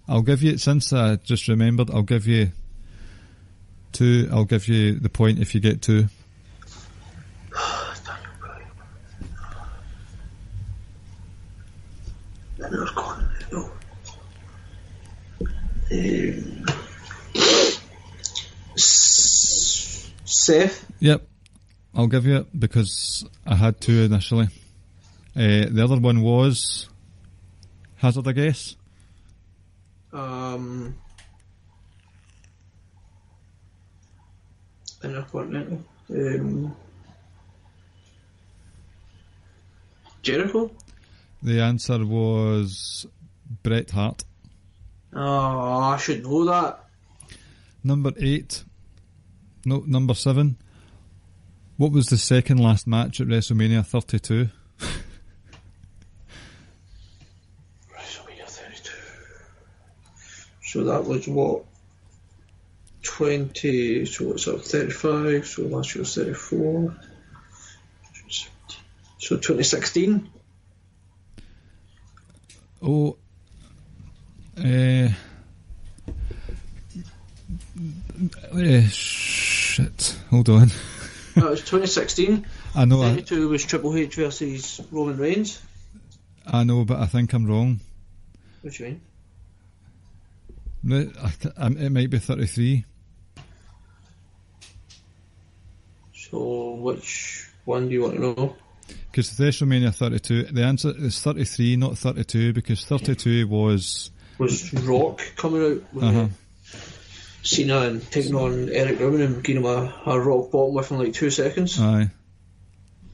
I'll give you, since I just remembered, I'll give you 2. I'll give you the point if you get 2. Daniel Bryan. Never gone. No. Seth. Yep. I'll give you it because I had 2 initially. The other one was... Hazard a guess? Intercontinental. Jericho? The answer was Bret Hart. Oh, I should know that. Number 7. What was the second last match at WrestleMania 32? WrestleMania 32. So that was what? 20, so it's up 35, so last year was 34. So 2016? Oh, shit, hold on. That was 2016. I know. 32 was Triple H versus Roman Reigns. I know, but I think I'm wrong. What do you It mean? might be 33. So which one do you want to know? Because WrestleMania 32, the answer is 33, not 32, because 32 was Rock coming out with Cena and taking on Eric Rowan and giving him a rock bottom within like 2 seconds. Aye.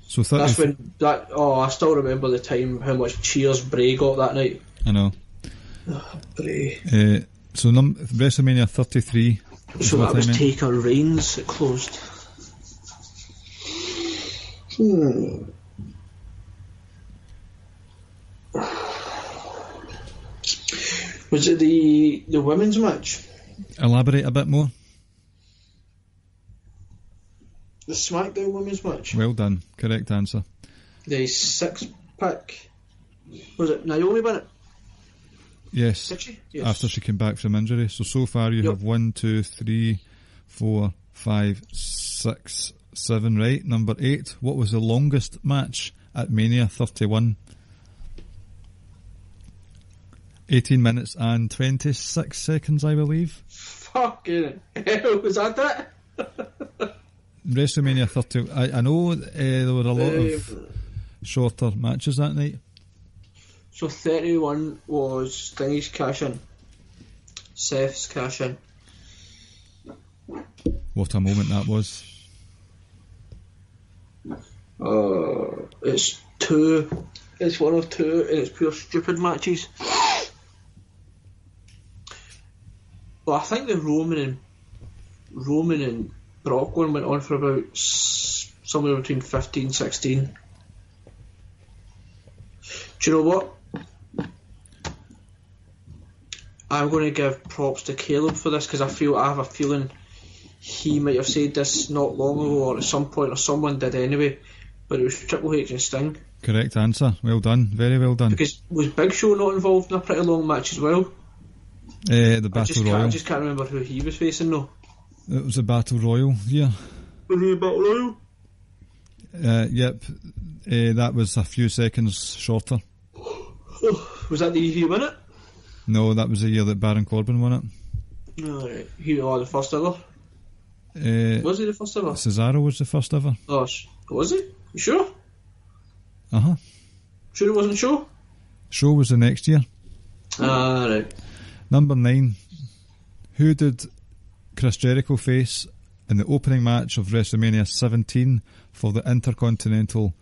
So 30, that's when I still remember the time how much cheers Bray got that night. I know. Bray. So WrestleMania 33. So that was Taker Reigns that closed. Was it the women's match? Elaborate a bit more. The SmackDown women's match. Well done. Correct answer. The 6-pack. Was it Naomi won it? Yes. Did she? Yes. After she came back from injury. So far you have 1, 2, 3, 4, 5, 6, 7, right? Number 8. What was the longest match at Mania 31? 18 minutes and 26 seconds, I believe. Fucking hell, was that it? WrestleMania 30. I know there were a lot of shorter matches that night. So 31 was Sting's cash-in. Seth's cash-in. What a moment that was. It's 2. It's one of 2, and it's pure stupid matches. Well, I think the Roman and Brock one went on for about somewhere between 15, 16. Do you know what? I'm going to give props to Caleb for this because I have a feeling he might have said this not long ago or at some point, or someone did anyway, but it was Triple H and Sting. Correct answer. Well done. Very well done. Because was Big Show not involved in a pretty long match as well? The Battle Royal. I just can't remember who he was facing though. It was a Battle Royal, yeah. Was he a Battle Royal? Yep. That was a few seconds shorter. Was that the year he won it? No, that was the year that Baron Corbin won it. Alright. He was the first ever? Was he the first ever? Cesaro was the first ever. Oh, was he? You sure? Uh-huh. Sure it wasn't Show? Show was the next year. Right. Number 9. Who did Chris Jericho face in the opening match of WrestleMania 17 for the Intercontinental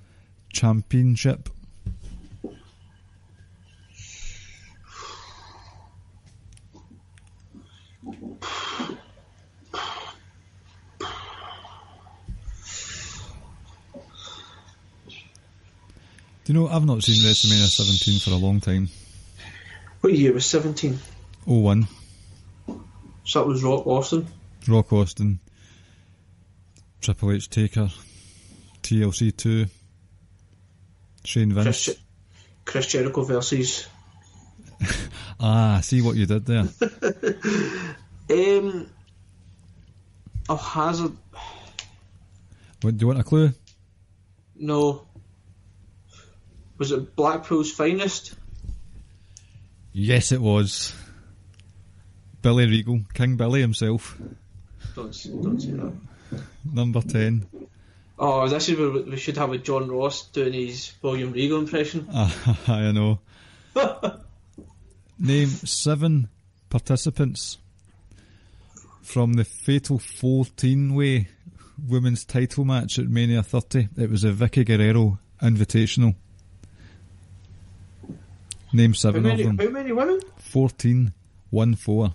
Championship? Do you know, I've not seen WrestleMania 17 for a long time. What year was 17? 01. So that was Rock Austin? Rock Austin. Triple H Taker. TLC 2. Shane Vince. Chris Jericho versus... See what you did there. I'll hazard... What, do you want a clue? No. Was it Blackpool's Finest? Yes, it was. Billy Regal, King Billy himself. Don't say that. Number 10. Oh, this is where we should have a John Ross doing his William Regal impression. I know. Name 7 participants from the Fatal 14-way women's title match at Mania 30. It was a Vicky Guerrero Invitational. Name 7 of them. How many women? 14 1-4.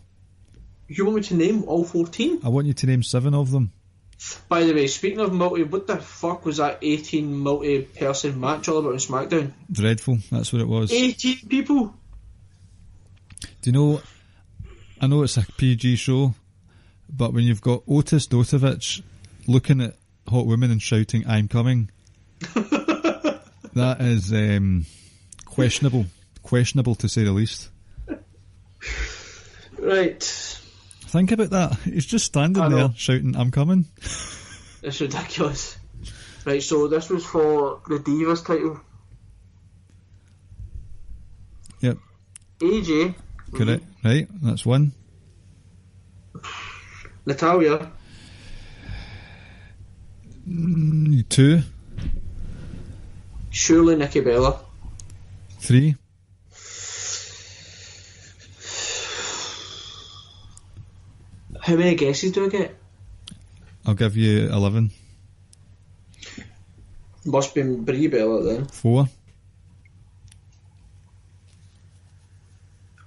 You want me to name all 14? I want you to name 7 of them. By the way, speaking of what the fuck was that 18 multi-person match all about on SmackDown? Dreadful, that's what it was. 18 people? Do you know, I know it's a PG show, but when you've got Otis Dotovich looking at hot women and shouting, "I'm coming," that is questionable to say the least. Right. Think about that. He's just standing there shouting, "I'm coming." It's ridiculous. Right, so this was for the Divas title. Yep. AJ. Correct. Right, that's 1. Natalia. 2. Surely Nikki Bella. 3. How many guesses do I get? I'll give you 11. Must be Brie Bella then. 4.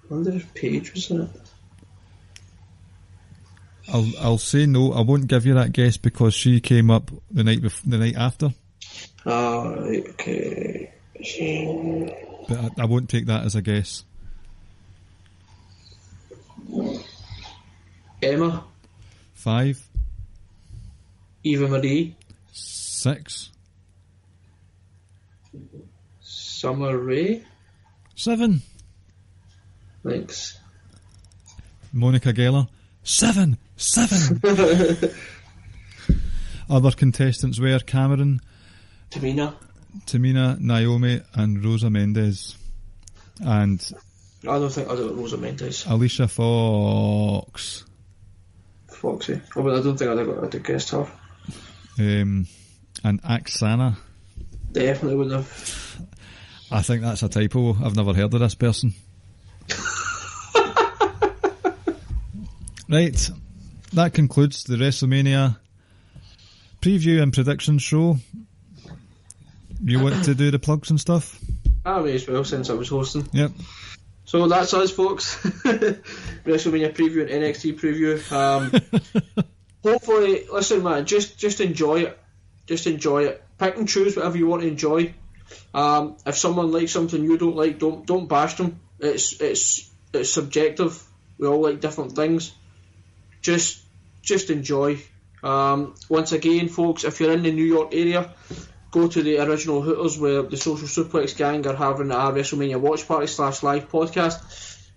I wonder if Paige was in it. I'll say no. I won't give you that guess because she came up the night after. Right, okay. But I won't take that as a guess. Emma. 5. Eva Marie. 6. Summer Rae. 7. Thanks. Monica Geller. 7. Other contestants were Cameron, Tamina, Naomi, and Rosa Mendes, and I don't think Rosa Mendes. Alicia Fox. Foxy. I don't think I'd have guessed her. And Aksana. Definitely wouldn't have. I think that's a typo. I've never heard of this person. Right, that concludes the WrestleMania preview and prediction show. You want to do the plugs and stuff? I may as well, since I was hosting. Yep. So that's us, folks. WrestleMania preview and NXT preview. Hopefully, listen, man, just enjoy it. Just enjoy it. Pick and choose whatever you want to enjoy. If someone likes something you don't like, don't bash them. It's subjective. We all like different things. Just enjoy. Once again, folks, if you're in the New York area, go to the original Hooters where the Social Suplex gang are having a WrestleMania watch party / live podcast.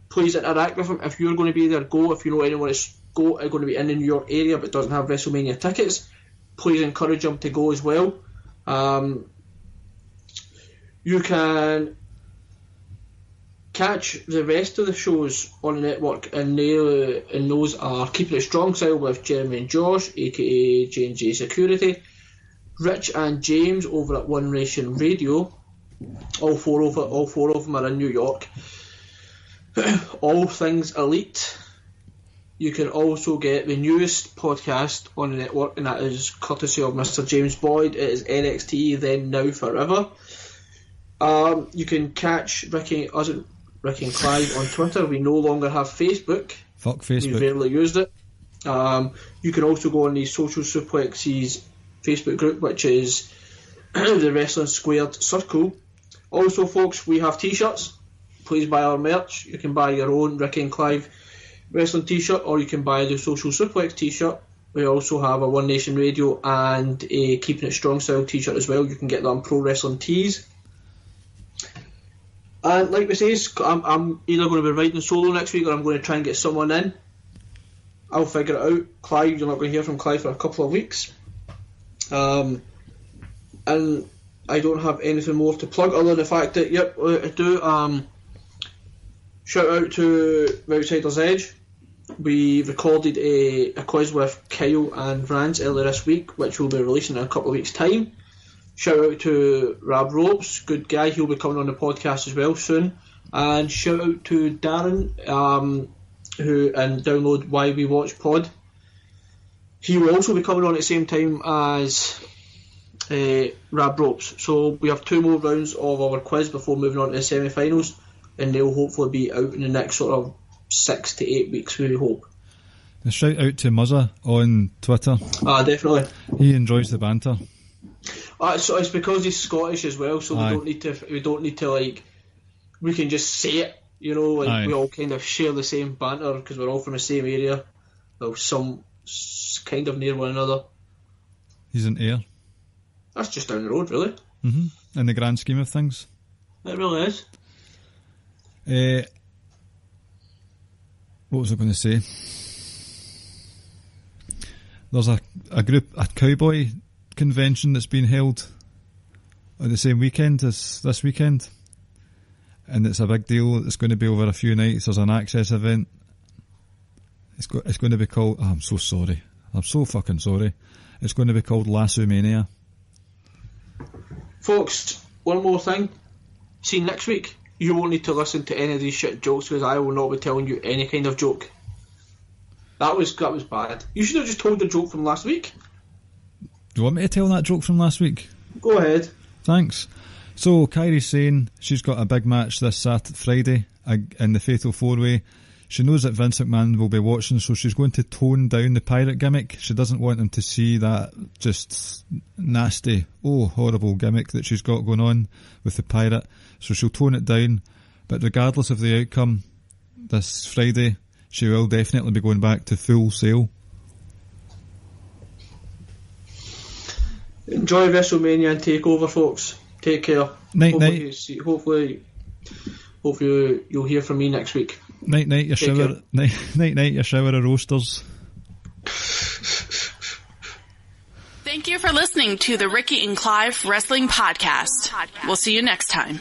Please interact with them. If you're going to be there, go. If you know anyone that's going to be in the New York area but doesn't have WrestleMania tickets, please encourage them to go as well. You can catch the rest of the shows on the network, and those are Keeping It Strong Style with Jeremy and Josh, aka J&J Security, Rich and James over at One Nation Radio. All four of them are in New York. All Things Elite. You can also get the newest podcast on the network, and that is courtesy of Mr. James Boyd. It is NXT Then Now Forever. You can catch Ricky and Clive on Twitter. We no longer have Facebook. Fuck Facebook. We rarely used it. You can also go on the Social Suplex's Facebook group, which is the Wrestling Squared Circle. Also, folks, we have T-shirts. Please buy our merch. You can buy your own Ricky and Clive Wrestling T-shirt, or you can buy the Social Suplex T-shirt. We also have a One Nation Radio and a Keeping It Strong Style T-shirt as well. You can get that on Pro Wrestling Tees. And like we say, I'm either going to be riding solo next week, or I'm going to try and get someone in. I'll figure it out. Clive, you're not going to hear from Clive for a couple of weeks. And I don't have anything more to plug other than the fact that, yep, I do. Shout out to Outsider's Edge. We recorded a quiz with Kyle and Rance earlier this week, which we'll be releasing in a couple of weeks' time. Shout out to Rab Ropes, good guy, he'll be coming on the podcast as well soon. And shout out to Darren, who and download Why We Watch Pod. He will also be coming on at the same time as Rab Ropes. So we have 2 more rounds of our quiz before moving on to the semi-finals, and they'll hopefully be out in the next sort of 6 to 8 weeks, we hope. A shout out to Muzza on Twitter. Definitely. He enjoys the banter. So it's because he's Scottish as well, so we don't need to like, we can just say it, you know, like we all kind of share the same banter because we're all from the same area, well, some kind of near one another. He's an Ayr. That's just down the road, really. In the grand scheme of things. It really is. What was I going to say? There's a cowboy convention that's been held on the same weekend as this weekend, and it's a big deal. It's going to be over a few nights. There's an access event. It's going to be called... Oh, I'm so sorry. I'm so fucking sorry. It's going to be called WrestleMania. Folks, one more thing. See, next week, you won't need to listen to any of these shit jokes because I will not be telling you any kind of joke. That was bad. You should have just told the joke from last week. Do you want me to tell that joke from last week? Go ahead. Thanks. So, Kyrie's saying she's got a big match this Friday in the Fatal 4-Way. She knows that Vince McMahon will be watching, so she's going to tone down the pirate gimmick. She doesn't want him to see that just nasty, horrible gimmick that she's got going on with the pirate. So she'll tone it down. But regardless of the outcome this Friday, she will definitely be going back to Full Sail. Enjoy WrestleMania and TakeOver, folks. Take care. Night. Hopefully you'll hear from me next week. Night, your shower. Night, your shower of roasters. Thank you for listening to the Ricky and Clive Wrestling Podcast. We'll see you next time.